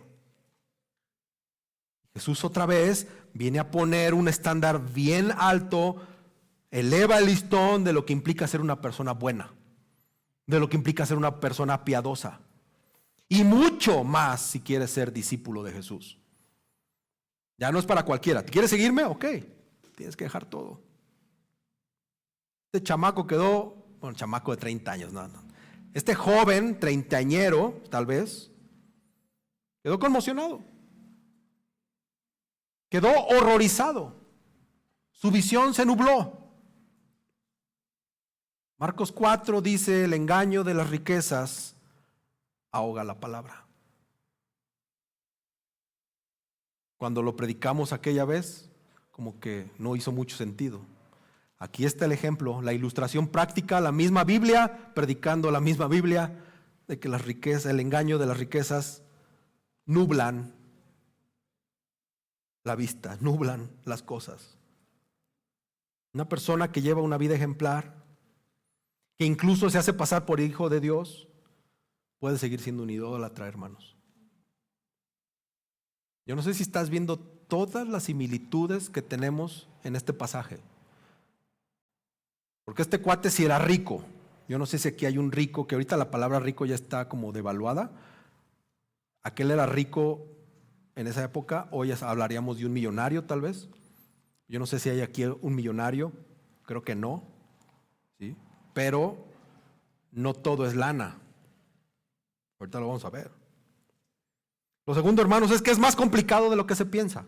Jesús otra vez viene a poner un estándar bien alto, eleva el listón de lo que implica ser una persona buena, de lo que implica ser una persona piadosa, y mucho más si quieres ser discípulo de Jesús. Ya no es para cualquiera. ¿Quieres seguirme? Ok, tienes que dejar todo. Este chamaco quedó, chamaco de 30 años, no. Este joven treintañero, tal vez, quedó conmocionado. Quedó horrorizado. Su visión se nubló. Marcos 4 dice, el engaño de las riquezas ahoga la palabra. Cuando lo predicamos aquella vez, como que no hizo mucho sentido. Aquí está el ejemplo, la ilustración práctica, la misma Biblia, predicando la misma Biblia, de que las riquezas, el engaño de las riquezas nublan la vista, nublan las cosas. Una persona que lleva una vida ejemplar, que incluso se hace pasar por hijo de Dios, puede seguir siendo un idólatra, hermanos. Yo no sé si estás viendo todas las similitudes que tenemos en este pasaje. Porque este cuate sí era rico. Yo no sé si aquí hay un rico, que ahorita la palabra rico ya está como devaluada. Aquel era rico en esa época, hoy hablaríamos de un millonario tal vez. Yo no sé si hay aquí un millonario, creo que no, ¿sí? Pero no todo es lana. Ahorita lo vamos a ver. Lo segundo, hermanos, es que es más complicado de lo que se piensa.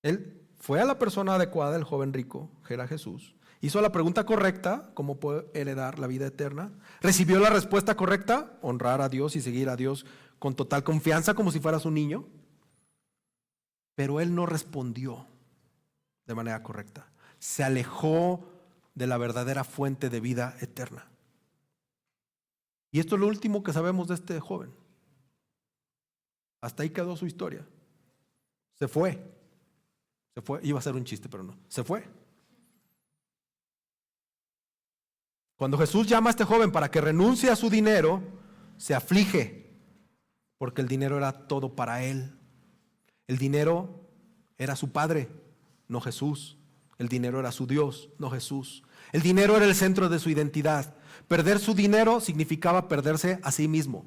Él fue a la persona adecuada, el joven rico, que era Jesús. Hizo la pregunta correcta, ¿cómo puedo heredar la vida eterna? Recibió la respuesta correcta, honrar a Dios y seguir a Dios con total confianza, como si fueras un niño. Pero él no respondió de manera correcta. Se alejó de la verdadera fuente de vida eterna. Y esto es lo último que sabemos de este joven. Hasta ahí quedó su historia. Se fue. Iba a ser un chiste, pero no. Se fue. Cuando Jesús llama a este joven para que renuncie a su dinero, se aflige, porque el dinero era todo para él. El dinero era su padre, no Jesús. El dinero era su Dios, no Jesús. El dinero era el centro de su identidad. Perder su dinero significaba perderse a sí mismo.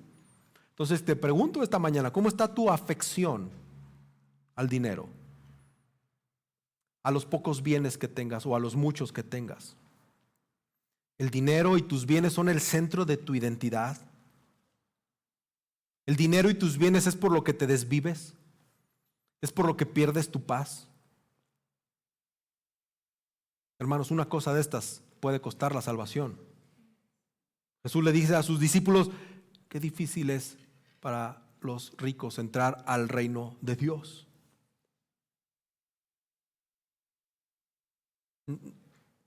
Entonces te pregunto esta mañana, ¿cómo está tu afección al dinero? A los pocos bienes que tengas o a los muchos que tengas. ¿El dinero y tus bienes son el centro de tu identidad? ¿El dinero y tus bienes es por lo que te desvives? ¿Es por lo que pierdes tu paz? Hermanos, una cosa de estas puede costar la salvación. Jesús le dice a sus discípulos, qué difícil es para los ricos entrar al reino de Dios.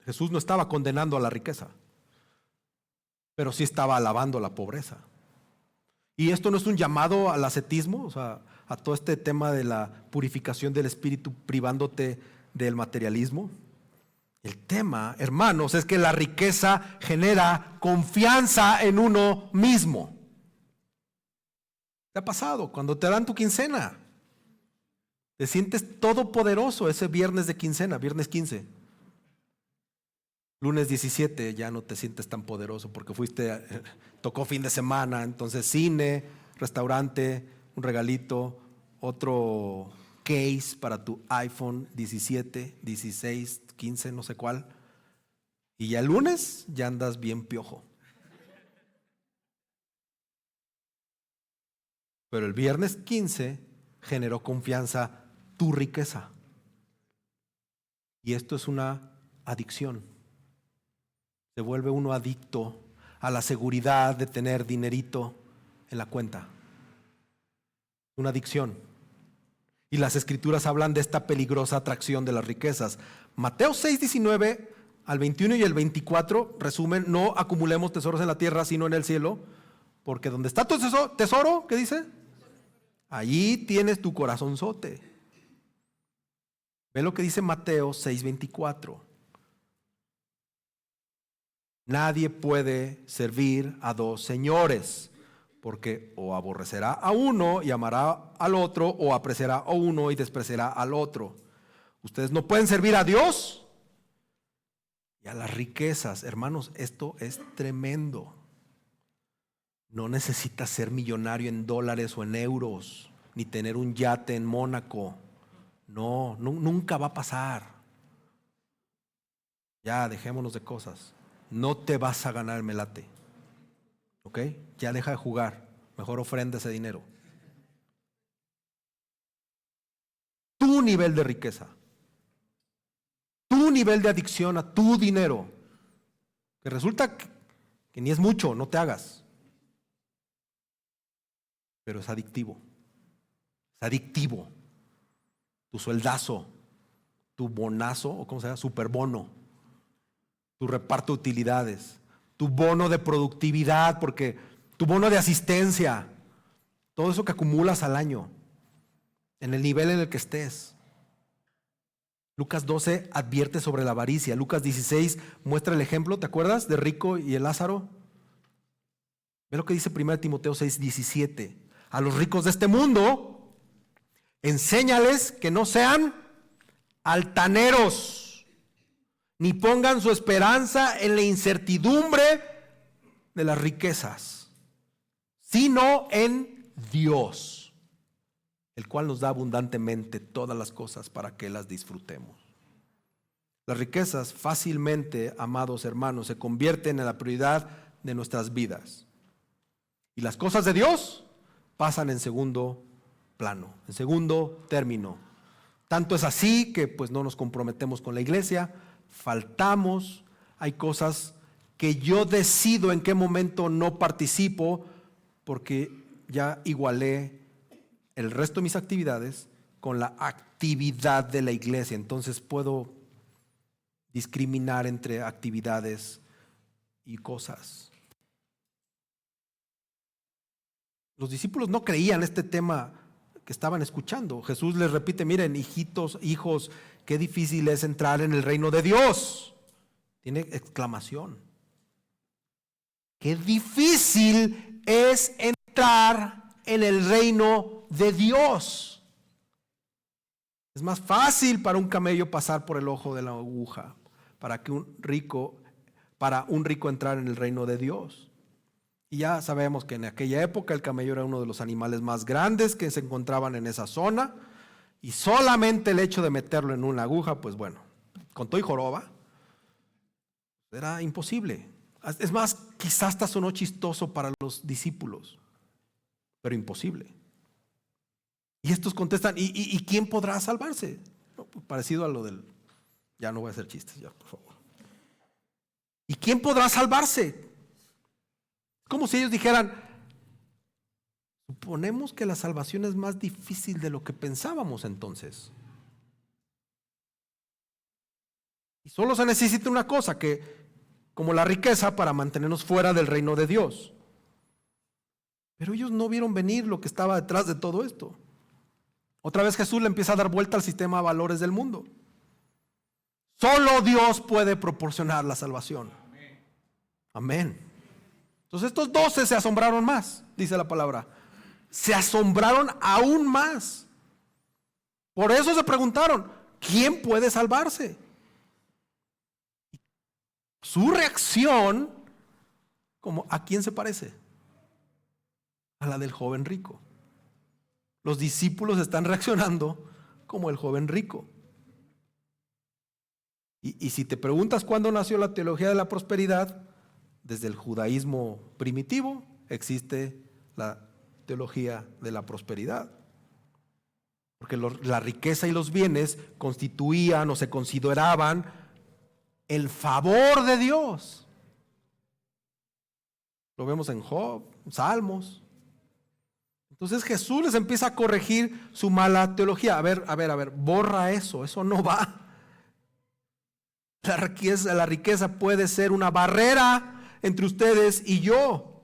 Jesús no estaba condenando a la riqueza, pero sí estaba alabando la pobreza. Y esto no es un llamado al ascetismo, o sea, a todo este tema de la purificación del espíritu privándote del materialismo. El tema, hermanos, es que la riqueza genera confianza en uno mismo. ¿Te ha pasado? Cuando te dan tu quincena, te sientes todopoderoso ese viernes de quincena, viernes 15. Lunes 17 ya no te sientes tan poderoso porque tocó fin de semana, entonces cine, restaurante, un regalito, otro case para tu iPhone 17, 16, 15, no sé cuál. Y ya el lunes ya andas bien piojo. Pero el viernes 15 generó confianza tu riqueza. Y esto es una adicción. Se vuelve uno adicto a la seguridad de tener dinerito en la cuenta. Una adicción. Y las escrituras hablan de esta peligrosa atracción de las riquezas. Mateo 6, 19 al 21 y el 24 resumen, no acumulemos tesoros en la tierra, sino en el cielo, porque donde está tu tesoro, ¿qué dice? Allí tienes tu corazonzote. Ve lo que dice Mateo 6, 24. Nadie puede servir a dos señores, porque o aborrecerá a uno y amará al otro, o apreciará a uno y despreciará al otro. Ustedes no pueden servir a Dios y a las riquezas. Hermanos, esto es tremendo. No necesitas ser millonario en dólares o en euros, ni tener un yate en Mónaco. No, nunca va a pasar. Ya, dejémonos de cosas. No te vas a ganar el melate. ¿Ok? Ya deja de jugar. Mejor ofrenda ese dinero. Tu nivel de riqueza. Tu nivel de adicción a tu dinero. Que resulta que ni es mucho, no te hagas. Pero es adictivo. Es adictivo. Tu sueldazo, tu bonazo, o cómo se llama, superbono, tu reparto de utilidades, tu bono de productividad, porque tu bono de asistencia, todo eso que acumulas al año, en el nivel en el que estés. Lucas 12 advierte sobre la avaricia. Lucas 16 muestra el ejemplo, ¿te acuerdas? De rico y el Lázaro. Ve lo que dice 1 Timoteo 6:17. A los ricos de este mundo, enséñales que no sean altaneros, ni pongan su esperanza en la incertidumbre de las riquezas, sino en Dios, el cual nos da abundantemente todas las cosas para que las disfrutemos. Las riquezas fácilmente, amados hermanos, se convierten en la prioridad de nuestras vidas. Y las cosas de Dios pasan en segundo plano, en segundo término. Tanto es así que pues no nos comprometemos con la iglesia, faltamos, hay cosas que yo decido en qué momento no participo porque ya igualé el resto de mis actividades con la actividad de la iglesia. Entonces puedo discriminar entre actividades y cosas. Los discípulos no creían este tema que estaban escuchando. Jesús les repite, miren, hijitos, hijos, qué difícil es entrar en el reino de Dios. Tiene exclamación. Qué difícil es entrar en el reino de Dios. Es más fácil para un camello pasar por el ojo de la aguja para un rico entrar en el reino de Dios. Y ya sabemos que en aquella época el camello era uno de los animales más grandes que se encontraban en esa zona, y solamente el hecho de meterlo en una aguja, pues bueno, con todo y joroba, era imposible. Es más, quizás hasta sonó chistoso para los discípulos, pero imposible. Y estos contestan, ¿y quién podrá salvarse? No, pues parecido a lo del, ya no voy a hacer chistes, ya, por favor. ¿Y quién podrá salvarse? Como si ellos dijeran, suponemos que la salvación es más difícil de lo que pensábamos entonces. Y solo se necesita una cosa, como la riqueza, para mantenernos fuera del reino de Dios. Pero ellos no vieron venir lo que estaba detrás de todo esto. Otra vez Jesús le empieza a dar vuelta al sistema de valores del mundo. Solo Dios puede proporcionar la salvación. Amén. Entonces estos 12 se asombraron más, dice la palabra. Se asombraron aún más. Por eso se preguntaron, ¿quién puede salvarse? Su reacción, ¿a quién se parece? A la del joven rico. Los discípulos están reaccionando como el joven rico. Y si te preguntas cuándo nació la teología de la prosperidad, desde el judaísmo primitivo existe la teología de la prosperidad. Porque la riqueza y los bienes constituían o se consideraban el favor de Dios. Lo vemos en Job, Salmos. Entonces Jesús les empieza a corregir su mala teología. A ver, borra eso no va. La riqueza puede ser una barrera entre ustedes y yo.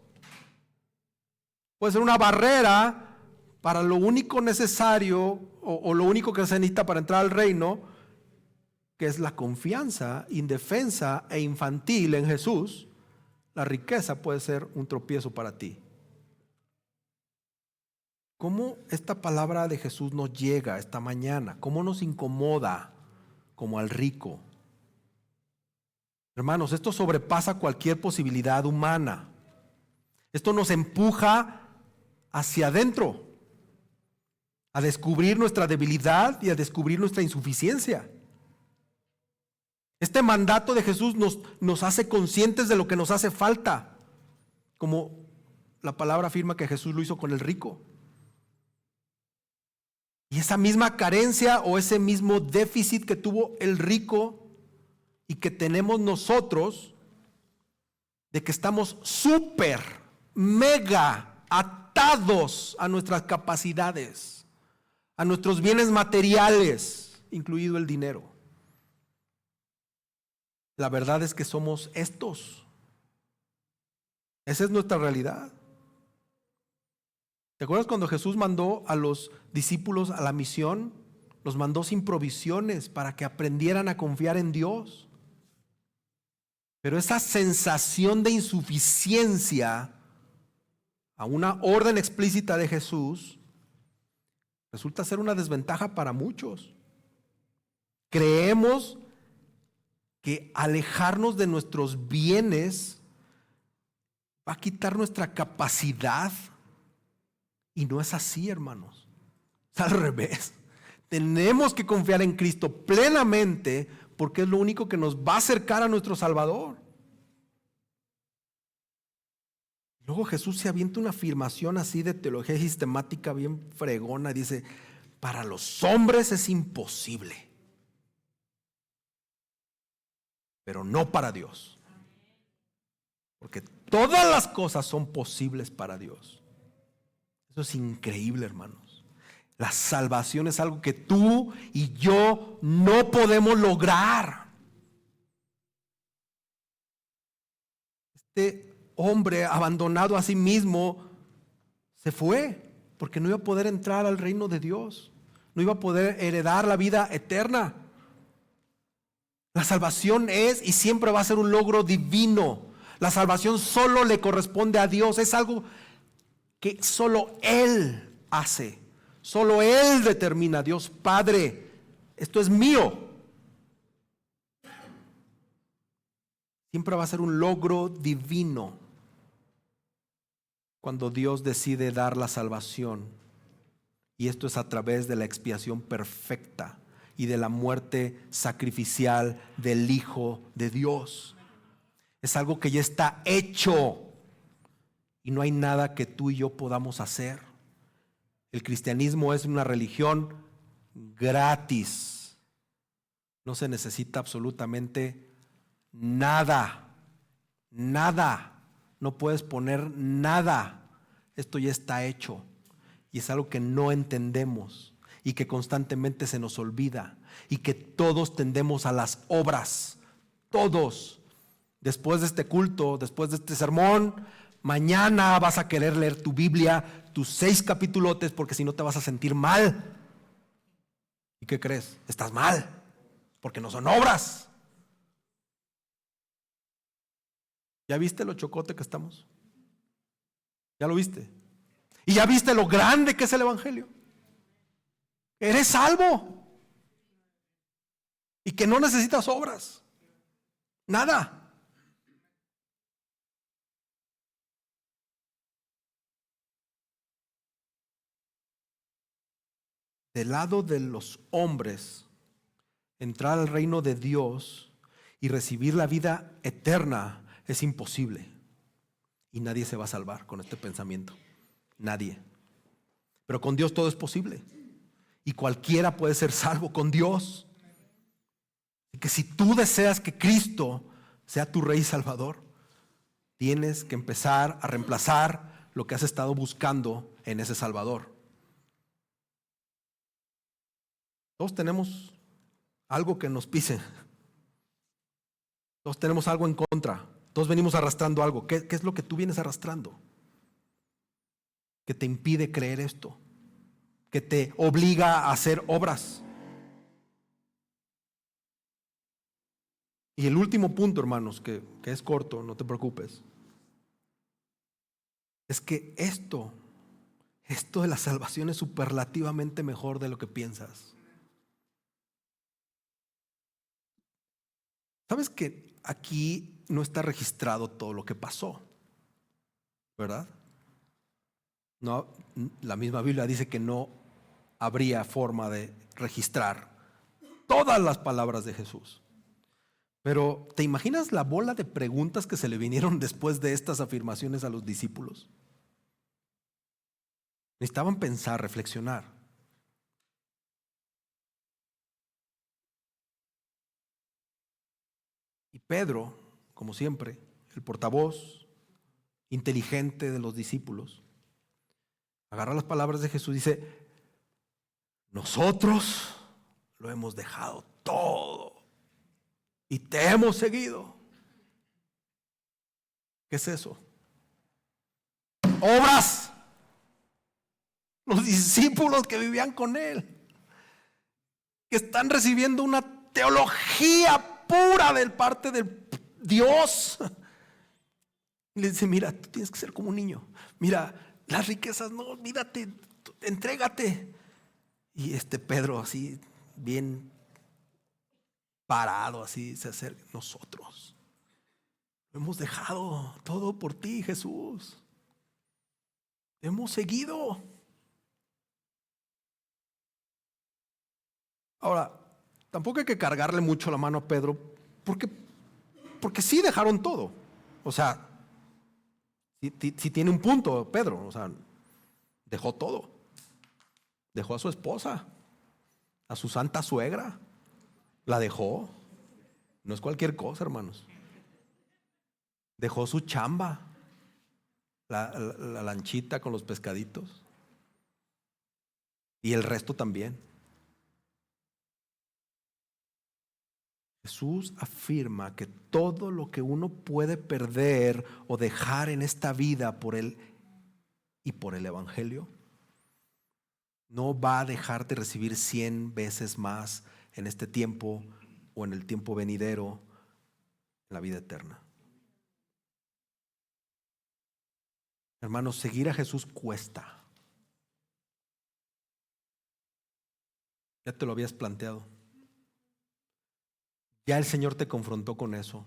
Puede ser una barrera para lo único necesario o lo único que se necesita para entrar al reino, que es la confianza indefensa e infantil en Jesús. La riqueza puede ser un tropiezo para ti. ¿Cómo esta palabra de Jesús nos llega esta mañana? ¿Cómo nos incomoda como al rico? Hermanos, esto sobrepasa cualquier posibilidad humana. Esto nos empuja hacia adentro, a descubrir nuestra debilidad y a descubrir nuestra insuficiencia. Este mandato de Jesús nos hace conscientes de lo que nos hace falta, como la palabra afirma que Jesús lo hizo con el rico. Y esa misma carencia o ese mismo déficit que tuvo el rico y que tenemos nosotros, de que estamos súper, mega atados a nuestras capacidades, a nuestros bienes materiales, incluido el dinero. La verdad es que somos estos. Esa es nuestra realidad. ¿Te acuerdas cuando Jesús mandó a los discípulos a la misión? Los mandó sin provisiones para que aprendieran a confiar en Dios. Pero esa sensación de insuficiencia a una orden explícita de Jesús resulta ser una desventaja para muchos. Creemos que alejarnos de nuestros bienes va a quitar nuestra capacidad. Y no es así, hermanos. Es al revés. Tenemos que confiar en Cristo plenamente porque es lo único que nos va a acercar a nuestro Salvador. Luego Jesús se avienta una afirmación así de teología sistemática bien fregona. Dice, para los hombres es imposible, pero no para Dios. Porque todas las cosas son posibles para Dios. Eso es increíble, hermanos. La salvación es algo que tú y yo no podemos lograr. Este hombre abandonado a sí mismo se fue porque no iba a poder entrar al reino de Dios. No iba a poder heredar la vida eterna. La salvación es y siempre va a ser un logro divino. La salvación solo le corresponde a Dios. Es algo que solo Él hace. Solo Él determina. Dios Padre, esto es mío. Siempre va a ser un logro divino cuando Dios decide dar la salvación. Y esto es a través de la expiación perfecta y de la muerte sacrificial del Hijo de Dios. Es algo que ya está hecho y no hay nada que tú y yo podamos hacer. El cristianismo es una religión gratis. No se necesita absolutamente nada. Nada. No puedes poner nada. Esto ya está hecho. Y es algo que no entendemos y que constantemente se nos olvida y que todos tendemos a las obras. Todos. Después de este culto, después de este sermón, mañana vas a querer leer tu Biblia, tus 6 capitulotes, porque si no te vas a sentir mal. ¿Y qué crees? Estás mal, porque no son obras. ¿Ya viste lo chocote que estamos? ¿Ya lo viste? ¿Y ya viste lo grande que es el Evangelio? Eres salvo. Y que no necesitas obras. Nada. Del lado de los hombres, entrar al reino de Dios y recibir la vida eterna es imposible. Y nadie se va a salvar con este pensamiento. Nadie. Pero con Dios todo es posible. Y cualquiera puede ser salvo con Dios. Y que si tú deseas que Cristo sea tu Rey Salvador, tienes que empezar a reemplazar lo que has estado buscando en ese Salvador. Todos tenemos algo que nos pise. Todos tenemos algo en contra. Todos venimos arrastrando algo. ¿Qué es lo que tú vienes arrastrando? Que te impide creer esto. Que te obliga a hacer obras. Y el último punto, hermanos, que es corto, no te preocupes, es que esto de la salvación es superlativamente mejor de lo que piensas. ¿Sabes que aquí no está registrado todo lo que pasó? ¿Verdad? No, la misma Biblia dice que no habría forma de registrar todas las palabras de Jesús. Pero ¿te imaginas la bola de preguntas que se le vinieron después de estas afirmaciones a los discípulos? Necesitaban pensar, reflexionar. Y Pedro, como siempre, el portavoz inteligente de los discípulos, agarra las palabras de Jesús y dice: nosotros lo hemos dejado todo y te hemos seguido. ¿Qué es eso? Obras. Los discípulos que vivían con él, que están recibiendo una teología pura de parte de Dios. Y le dice, mira, tú tienes que ser como un niño. Mira, las riquezas, no, olvídate, entrégate. Y Pedro así, bien parado, así se acerca. Nosotros lo hemos dejado todo por ti, Jesús. Te hemos seguido. Ahora, tampoco hay que cargarle mucho la mano a Pedro, porque sí dejaron todo. O sea, sí tiene un punto Pedro. O sea, dejó todo. Dejó a su esposa, a su santa suegra. La dejó. No es cualquier cosa, hermanos. Dejó su chamba, la lanchita con los pescaditos. Y el resto también. Jesús afirma que todo lo que uno puede perder o dejar en esta vida por Él y por el Evangelio, no va a dejar de recibir 100 veces más en este tiempo o en el tiempo venidero, en la vida eterna. Hermanos, seguir a Jesús cuesta. Ya te lo habías planteado. Ya el Señor te confrontó con eso.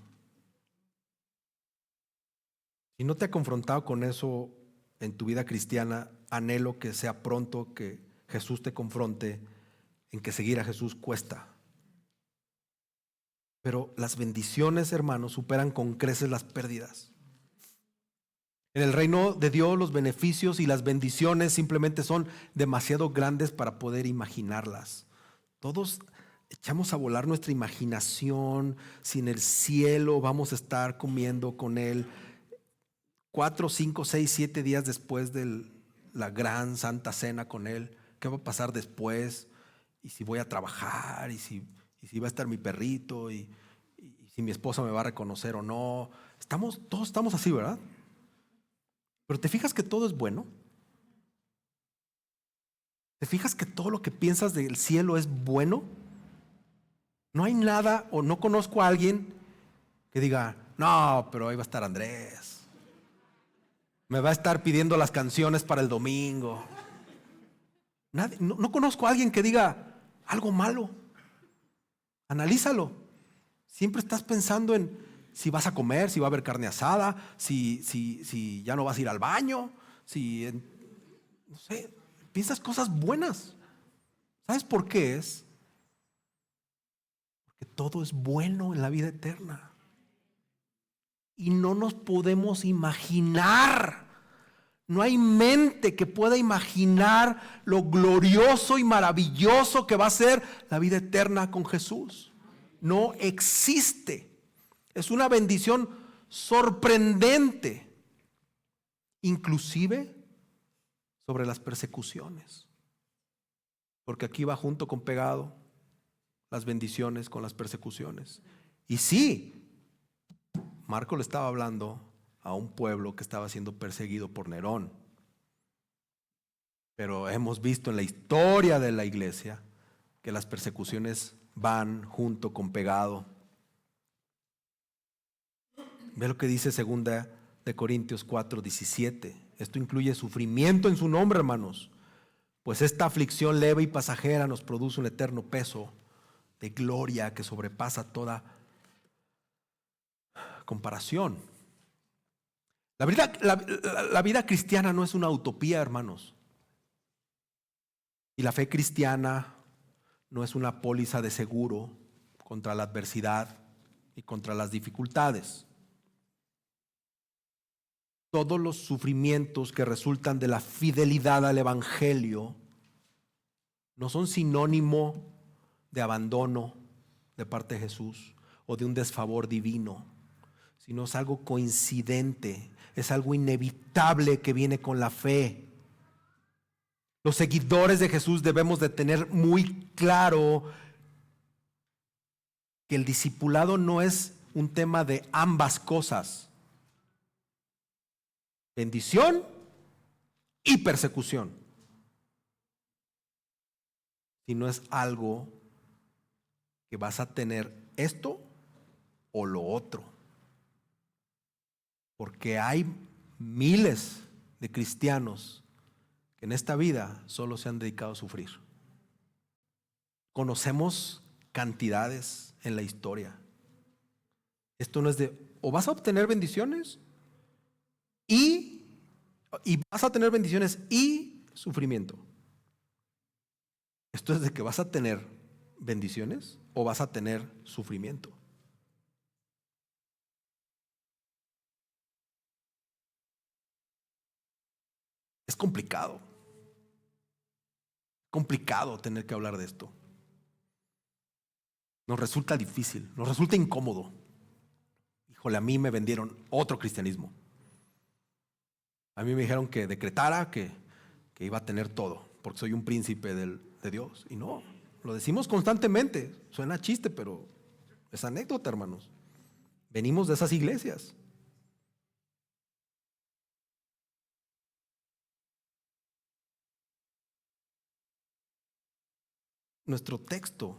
Si no te ha confrontado con eso en tu vida cristiana, anhelo que sea pronto que Jesús te confronte en que seguir a Jesús cuesta. Pero las bendiciones, hermanos, superan con creces las pérdidas. En el reino de Dios, los beneficios y las bendiciones simplemente son demasiado grandes para poder imaginarlas. Todos echamos a volar nuestra imaginación. Si en el cielo vamos a estar comiendo con Él 4, 5, 6, 7 días después de la gran santa cena con Él, ¿qué va a pasar después? Y si voy a trabajar, y si va a estar mi perrito, y si mi esposa me va a reconocer o no. Todos estamos así, ¿verdad? Pero ¿te fijas que todo es bueno? ¿Te fijas que todo lo que piensas del cielo es bueno? No hay nada, o no conozco a alguien que diga, no, pero ahí va a estar Andrés. Me va a estar pidiendo las canciones para el domingo. No conozco a alguien que diga algo malo. Analízalo. Siempre estás pensando en si vas a comer, si va a haber carne asada, si ya no vas a ir al baño, no sé, piensas cosas buenas. ¿Sabes por qué es? Porque todo es bueno en la vida eterna. Y no nos podemos imaginar. No hay mente que pueda imaginar lo glorioso y maravilloso que va a ser la vida eterna con Jesús. No existe. Es una bendición sorprendente, inclusive sobre las persecuciones. Porque aquí va junto con pegado las bendiciones con las persecuciones. Y sí, Marco le estaba hablando a un pueblo que estaba siendo perseguido por Nerón. Pero hemos visto en la historia de la iglesia que las persecuciones van junto con pegado. Ve lo que dice 2 de Corintios 4:17. Esto incluye sufrimiento en su nombre, hermanos. Pues esta aflicción leve y pasajera nos produce un eterno peso de gloria que sobrepasa toda comparación. La vida cristiana no es una utopía, hermanos. Y la fe cristiana no es una póliza de seguro contra la adversidad y contra las dificultades. Todos los sufrimientos que resultan de la fidelidad al Evangelio no son sinónimo de abandono de parte de Jesús o de un desfavor divino, sino es algo coincidente, es algo inevitable que viene con la fe. Los seguidores de Jesús debemos de tener muy claro que el discipulado no es un tema de ambas cosas: bendición y persecución, sino es algo que vas a tener esto o lo otro. Porque hay miles de cristianos que en esta vida solo se han dedicado a sufrir. Conocemos cantidades en la historia. Esto no es de o vas a obtener bendiciones y vas a tener bendiciones y sufrimiento. Esto es de que vas a tener bendiciones o vas a tener sufrimiento. Es complicado tener que hablar de esto. Nos resulta difícil, nos resulta incómodo. Híjole, a mí me vendieron otro cristianismo. A mí me dijeron que decretara que iba a tener todo, porque soy un príncipe de Dios. Y no, lo decimos constantemente. Suena chiste, pero es anécdota, hermanos. Venimos de esas iglesias. Nuestro texto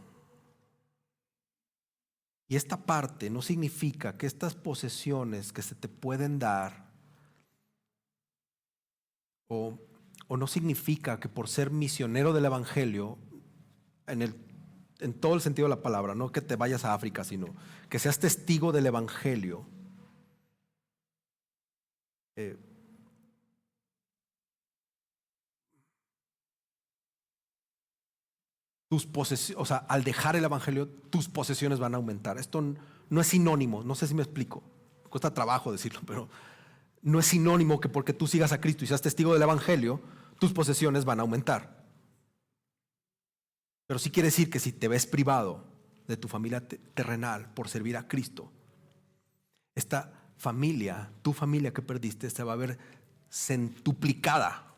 y esta parte no significa que estas posesiones que se te pueden dar o no significa que por ser misionero del evangelio en todo el sentido de la palabra, no que te vayas a África, sino que seas testigo del evangelio, tus posesiones, o sea, al dejar el evangelio, tus posesiones van a aumentar. Esto no es sinónimo, no sé si me explico. Cuesta trabajo decirlo, pero no es sinónimo que porque tú sigas a Cristo y seas testigo del evangelio, tus posesiones van a aumentar. Pero sí quiere decir que si te ves privado de tu familia terrenal por servir a Cristo, esta familia, tu familia que perdiste, se va a ver centuplicada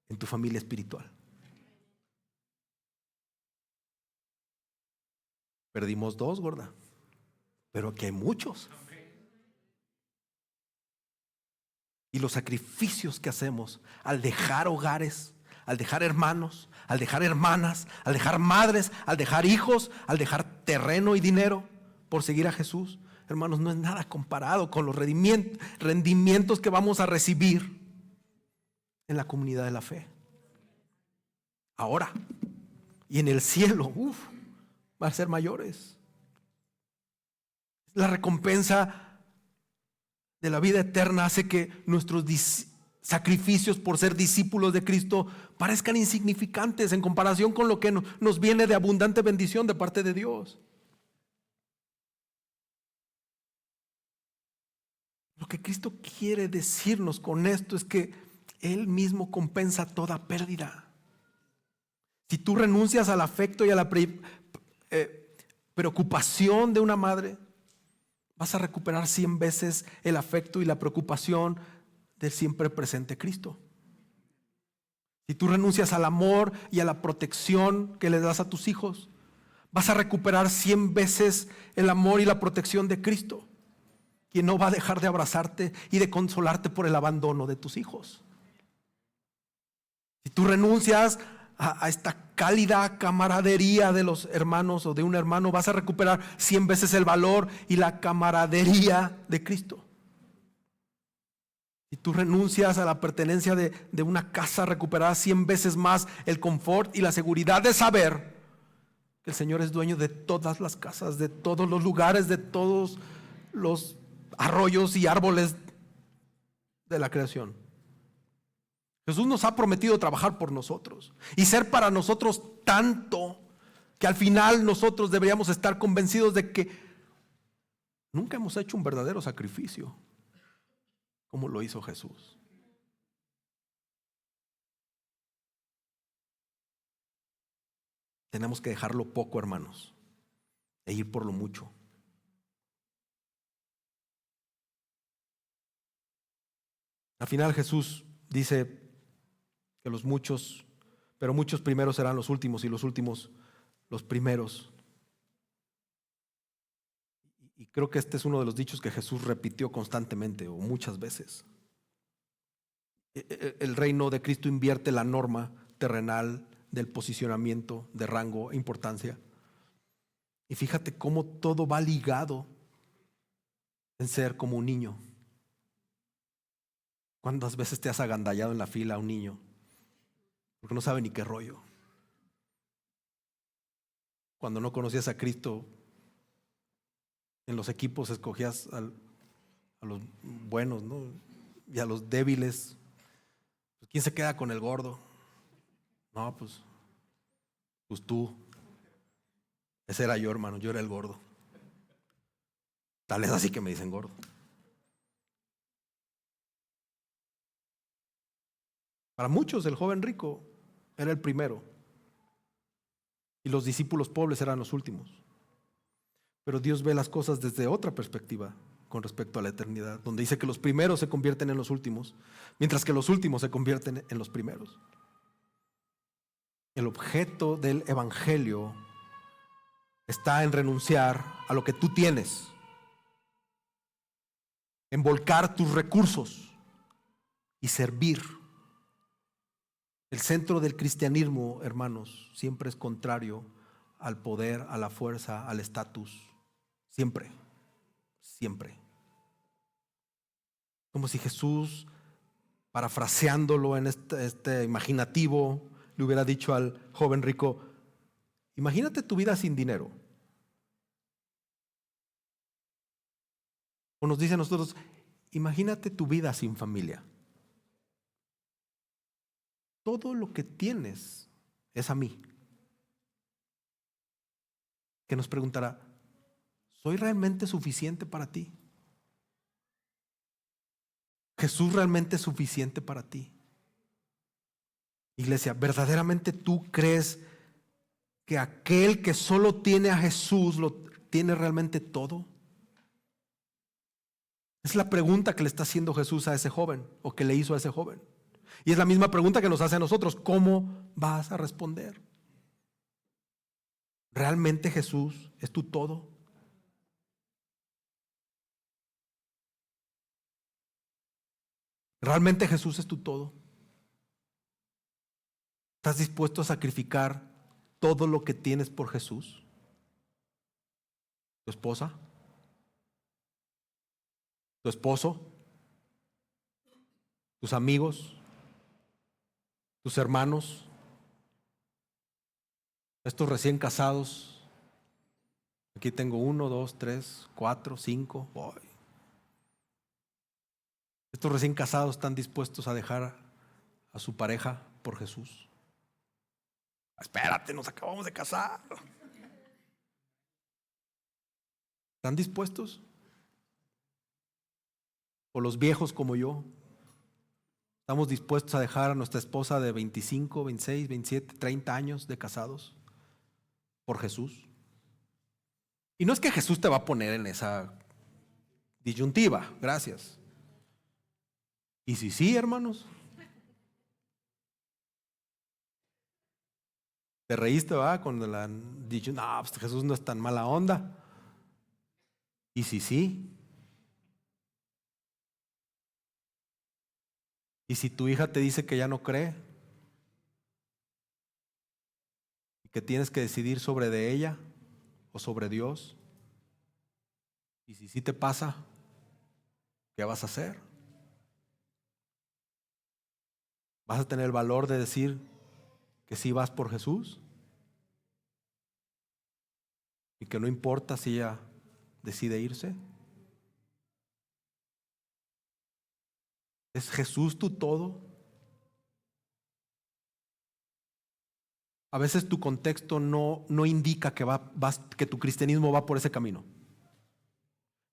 en tu familia espiritual. Perdimos 2, gorda, pero aquí hay muchos. Y los sacrificios que hacemos al dejar hogares, al dejar hermanos, al dejar hermanas, al dejar madres, al dejar hijos, al dejar terreno y dinero por seguir a Jesús, hermanos, no es nada comparado con los rendimientos que vamos a recibir en la comunidad de la fe. Ahora y en el cielo, van a ser mayores. La recompensa de la vida eterna hace que nuestros sacrificios por ser discípulos de Cristo parezcan insignificantes en comparación con lo que nos viene de abundante bendición de parte de Dios. Lo que Cristo quiere decirnos con esto es que Él mismo compensa toda pérdida. Si tú renuncias al afecto y a la preocupación de una madre, vas a recuperar 100 veces el afecto y la preocupación del siempre presente Cristo. Si tú renuncias al amor y a la protección que le das a tus hijos, vas a recuperar 100 veces el amor y la protección de Cristo, quien no va a dejar de abrazarte y de consolarte por el abandono de tus hijos. Si tú renuncias a esta cálida camaradería de los hermanos o de un hermano, vas a recuperar 100 veces el valor y la camaradería de Cristo. Si tú renuncias a la pertenencia de una casa, recuperarás 100 veces más el confort y la seguridad de saber que el Señor es dueño de todas las casas, de todos los lugares, de todos los arroyos y árboles de la creación. Jesús nos ha prometido trabajar por nosotros y ser para nosotros tanto que al final nosotros deberíamos estar convencidos de que nunca hemos hecho un verdadero sacrificio como lo hizo Jesús. Tenemos que dejar lo poco, hermanos, e ir por lo mucho. Al final Jesús dice que muchos primeros serán los últimos y los últimos los primeros. Y creo que este es uno de los dichos que Jesús repitió constantemente o muchas veces. El reino de Cristo invierte la norma terrenal del posicionamiento, de rango e importancia. Y fíjate cómo todo va ligado en ser como un niño. ¿Cuántas veces te has agandallado en la fila a un niño? Porque no sabe ni qué rollo. Cuando no conocías a Cristo, en los equipos escogías a los buenos, ¿no? Y a los débiles. Pues, ¿quién se queda con el gordo? No, pues tú. Ese era yo, hermano, yo era el gordo. Tal es así que me dicen gordo. Para muchos el joven rico era el primero y los discípulos pobres eran los últimos. Pero Dios ve las cosas desde otra perspectiva con respecto a la eternidad, donde dice que los primeros se convierten en los últimos, mientras que los últimos se convierten en los primeros. El objeto del evangelio está en renunciar a lo que tú tienes, en volcar tus recursos y servir. El centro del cristianismo, hermanos, siempre es contrario al poder, a la fuerza, al estatus. Siempre, siempre. Como si Jesús, parafraseándolo en este imaginativo, le hubiera dicho al joven rico: imagínate tu vida sin dinero. O nos dice a nosotros: imagínate tu vida sin familia. Todo lo que tienes es a mí. Que nos preguntará: ¿soy realmente suficiente para ti? ¿Jesús realmente es suficiente para ti? Iglesia, ¿verdaderamente tú crees que aquel que solo tiene a Jesús lo tiene realmente todo? Es la pregunta que le está haciendo Jesús a ese joven, o que le hizo a ese joven. Y es la misma pregunta que nos hace a nosotros: ¿cómo vas a responder? ¿Realmente Jesús es tu todo? ¿Realmente Jesús es tu todo? ¿Estás dispuesto a sacrificar todo lo que tienes por Jesús? ¿Tu esposa? ¿Tu esposo? ¿Tus amigos? ¿Tus hermanos? Estos recién casados. Aquí tengo 1, 2, 3, 4, 5. Estos recién casados están dispuestos a dejar a su pareja por Jesús. Espérate, nos acabamos de casar. ¿Están dispuestos? O los viejos como yo, ¿estamos dispuestos a dejar a nuestra esposa de 25, 26, 27, 30 años de casados por Jesús? Y no es que Jesús te va a poner en esa disyuntiva, gracias. Y si sí, hermanos. Te reíste, ¿va? Cuando la dicho: no, pues Jesús no es tan mala onda. Y si sí. Y si tu hija te dice que ya no cree y que tienes que decidir sobre de ella o sobre Dios. Y si sí te pasa, ¿qué vas a hacer? ¿Vas a tener el valor de decir que sí vas por Jesús? Y que no importa si ella decide irse. ¿Es Jesús tu todo? A veces tu contexto no indica que tu cristianismo va por ese camino.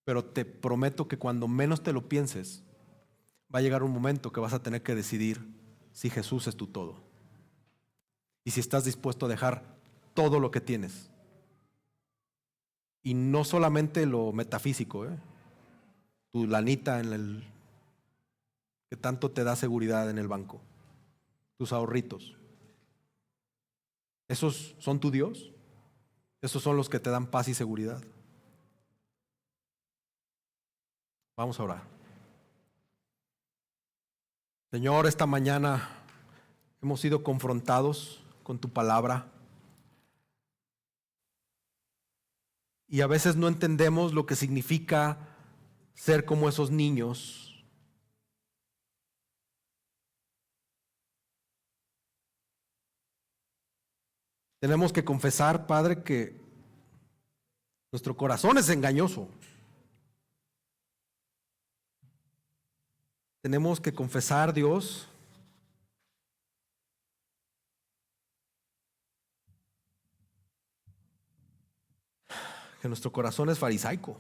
Pero te prometo que cuando menos te lo pienses, va a llegar un momento que vas a tener que decidir si Jesús es tu todo. Y si estás dispuesto a dejar todo lo que tienes. Y no solamente lo metafísico, tu lanita que tanto te da seguridad en el banco, tus ahorritos. ¿Esos son tu Dios? ¿Esos son los que te dan paz y seguridad? Vamos a orar. Señor, esta mañana hemos sido confrontados con tu palabra y a veces no entendemos lo que significa ser como esos niños. Tenemos que confesar, Padre, que nuestro corazón es engañoso. Tenemos que confesar, Dios, que nuestro corazón es farisaico.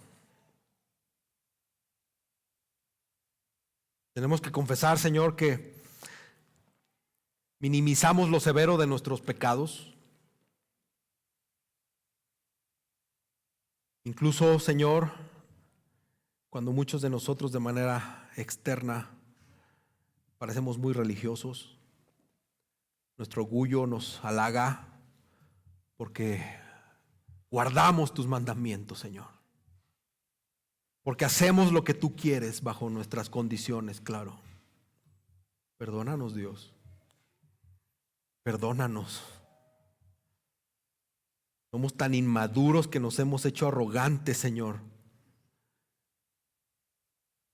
Tenemos que confesar, Señor, que minimizamos lo severo de nuestros pecados. Incluso, Señor, cuando muchos de nosotros de manera externa parecemos muy religiosos, nuestro orgullo nos halaga porque guardamos tus mandamientos, Señor. Porque hacemos lo que tú quieres bajo nuestras condiciones, claro. Perdónanos, Dios. Perdónanos. Somos tan inmaduros que nos hemos hecho arrogantes, Señor,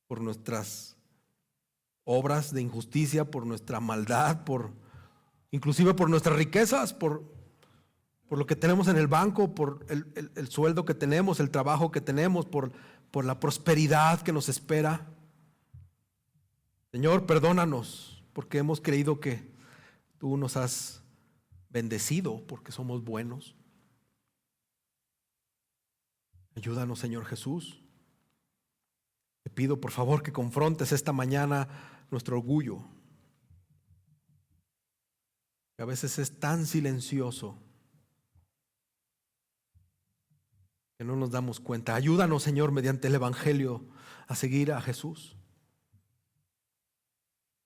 por nuestras obras de injusticia, por nuestra maldad, inclusive por nuestras riquezas, por lo que tenemos en el banco, por el sueldo que tenemos, el trabajo que tenemos, por la prosperidad que nos espera. Señor, perdónanos porque hemos creído que tú nos has bendecido porque somos buenos. Ayúdanos, Señor Jesús. Te pido por favor que confrontes esta mañana nuestro orgullo, que a veces es tan silencioso que no nos damos cuenta. Ayúdanos, Señor, mediante el Evangelio a seguir a Jesús.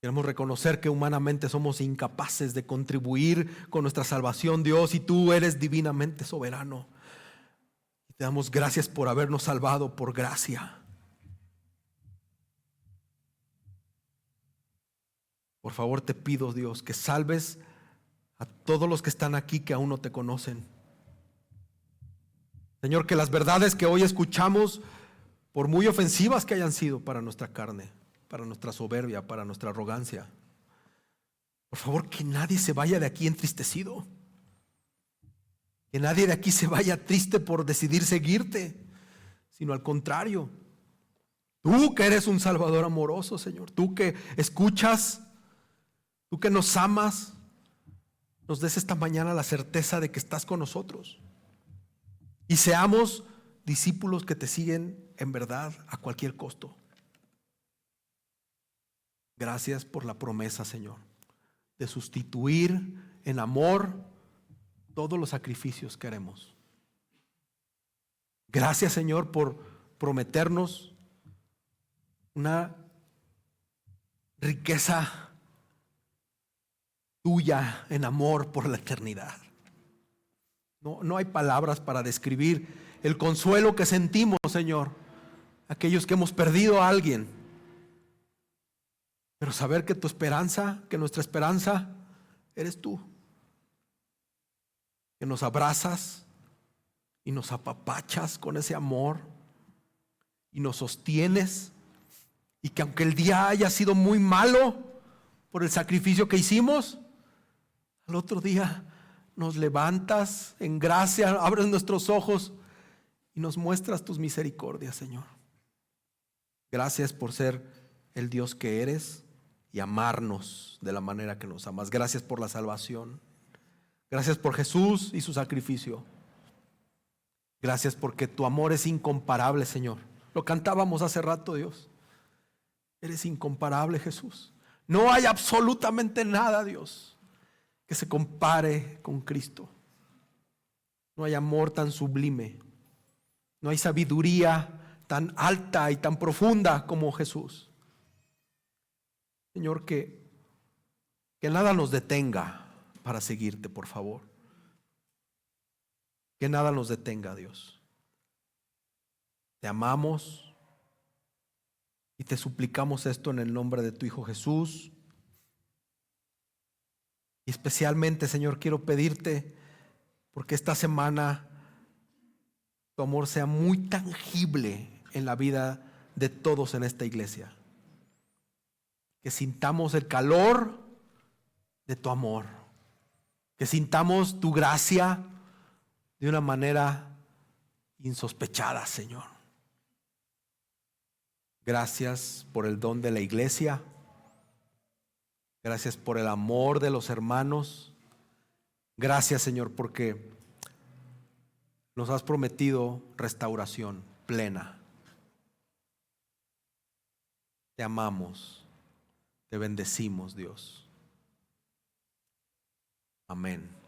Queremos reconocer que humanamente somos incapaces de contribuir con nuestra salvación, Dios, y tú eres divinamente soberano. Y te damos gracias por habernos salvado por gracia. Por favor, te pido, Dios, que salves a todos los que están aquí que aún no te conocen. Señor, que las verdades que hoy escuchamos, por muy ofensivas que hayan sido para nuestra carne, para nuestra soberbia, para nuestra arrogancia, por favor, que nadie se vaya de aquí entristecido. Que nadie de aquí se vaya triste por decidir seguirte, sino al contrario. Tú que eres un Salvador amoroso, Señor, tú que escuchas, tú que nos amas, nos des esta mañana la certeza de que estás con nosotros. Y seamos discípulos que te siguen en verdad a cualquier costo. Gracias por la promesa, Señor, de sustituir en amor todos los sacrificios que haremos. Gracias, Señor, por prometernos una riqueza tuya en amor por la eternidad. No hay palabras para describir el consuelo que sentimos, Señor, aquellos que hemos perdido a alguien. Pero saber que tu esperanza, que nuestra esperanza eres tú, que nos abrazas y nos apapachas con ese amor y nos sostienes, y que aunque el día haya sido muy malo por el sacrificio que hicimos, al otro día nos levantas en gracia, abres nuestros ojos y nos muestras tus misericordias, Señor. Gracias por ser el Dios que eres y amarnos de la manera que nos amas. Gracias por la salvación. Gracias por Jesús y su sacrificio. Gracias porque tu amor es incomparable, Señor. Lo cantábamos hace rato, Dios. Eres incomparable, Jesús. No hay absolutamente nada, Dios, que se compare con Cristo. No hay amor tan sublime. No hay sabiduría tan alta y tan profunda como Jesús. Señor, que nada nos detenga para seguirte, por favor. Que nada nos detenga, Dios. Te amamos, Y te suplicamos esto en el nombre de tu Hijo Jesús. Y especialmente, Señor, quiero pedirte, porque esta semana tu amor sea muy tangible en la vida de todos en esta iglesia. Que sintamos el calor de tu amor. Que sintamos tu gracia de una manera insospechada, Señor. Gracias por el don de la iglesia. Gracias por el amor de los hermanos. Gracias, Señor, porque nos has prometido restauración plena. Te amamos, te bendecimos, Dios. Amén.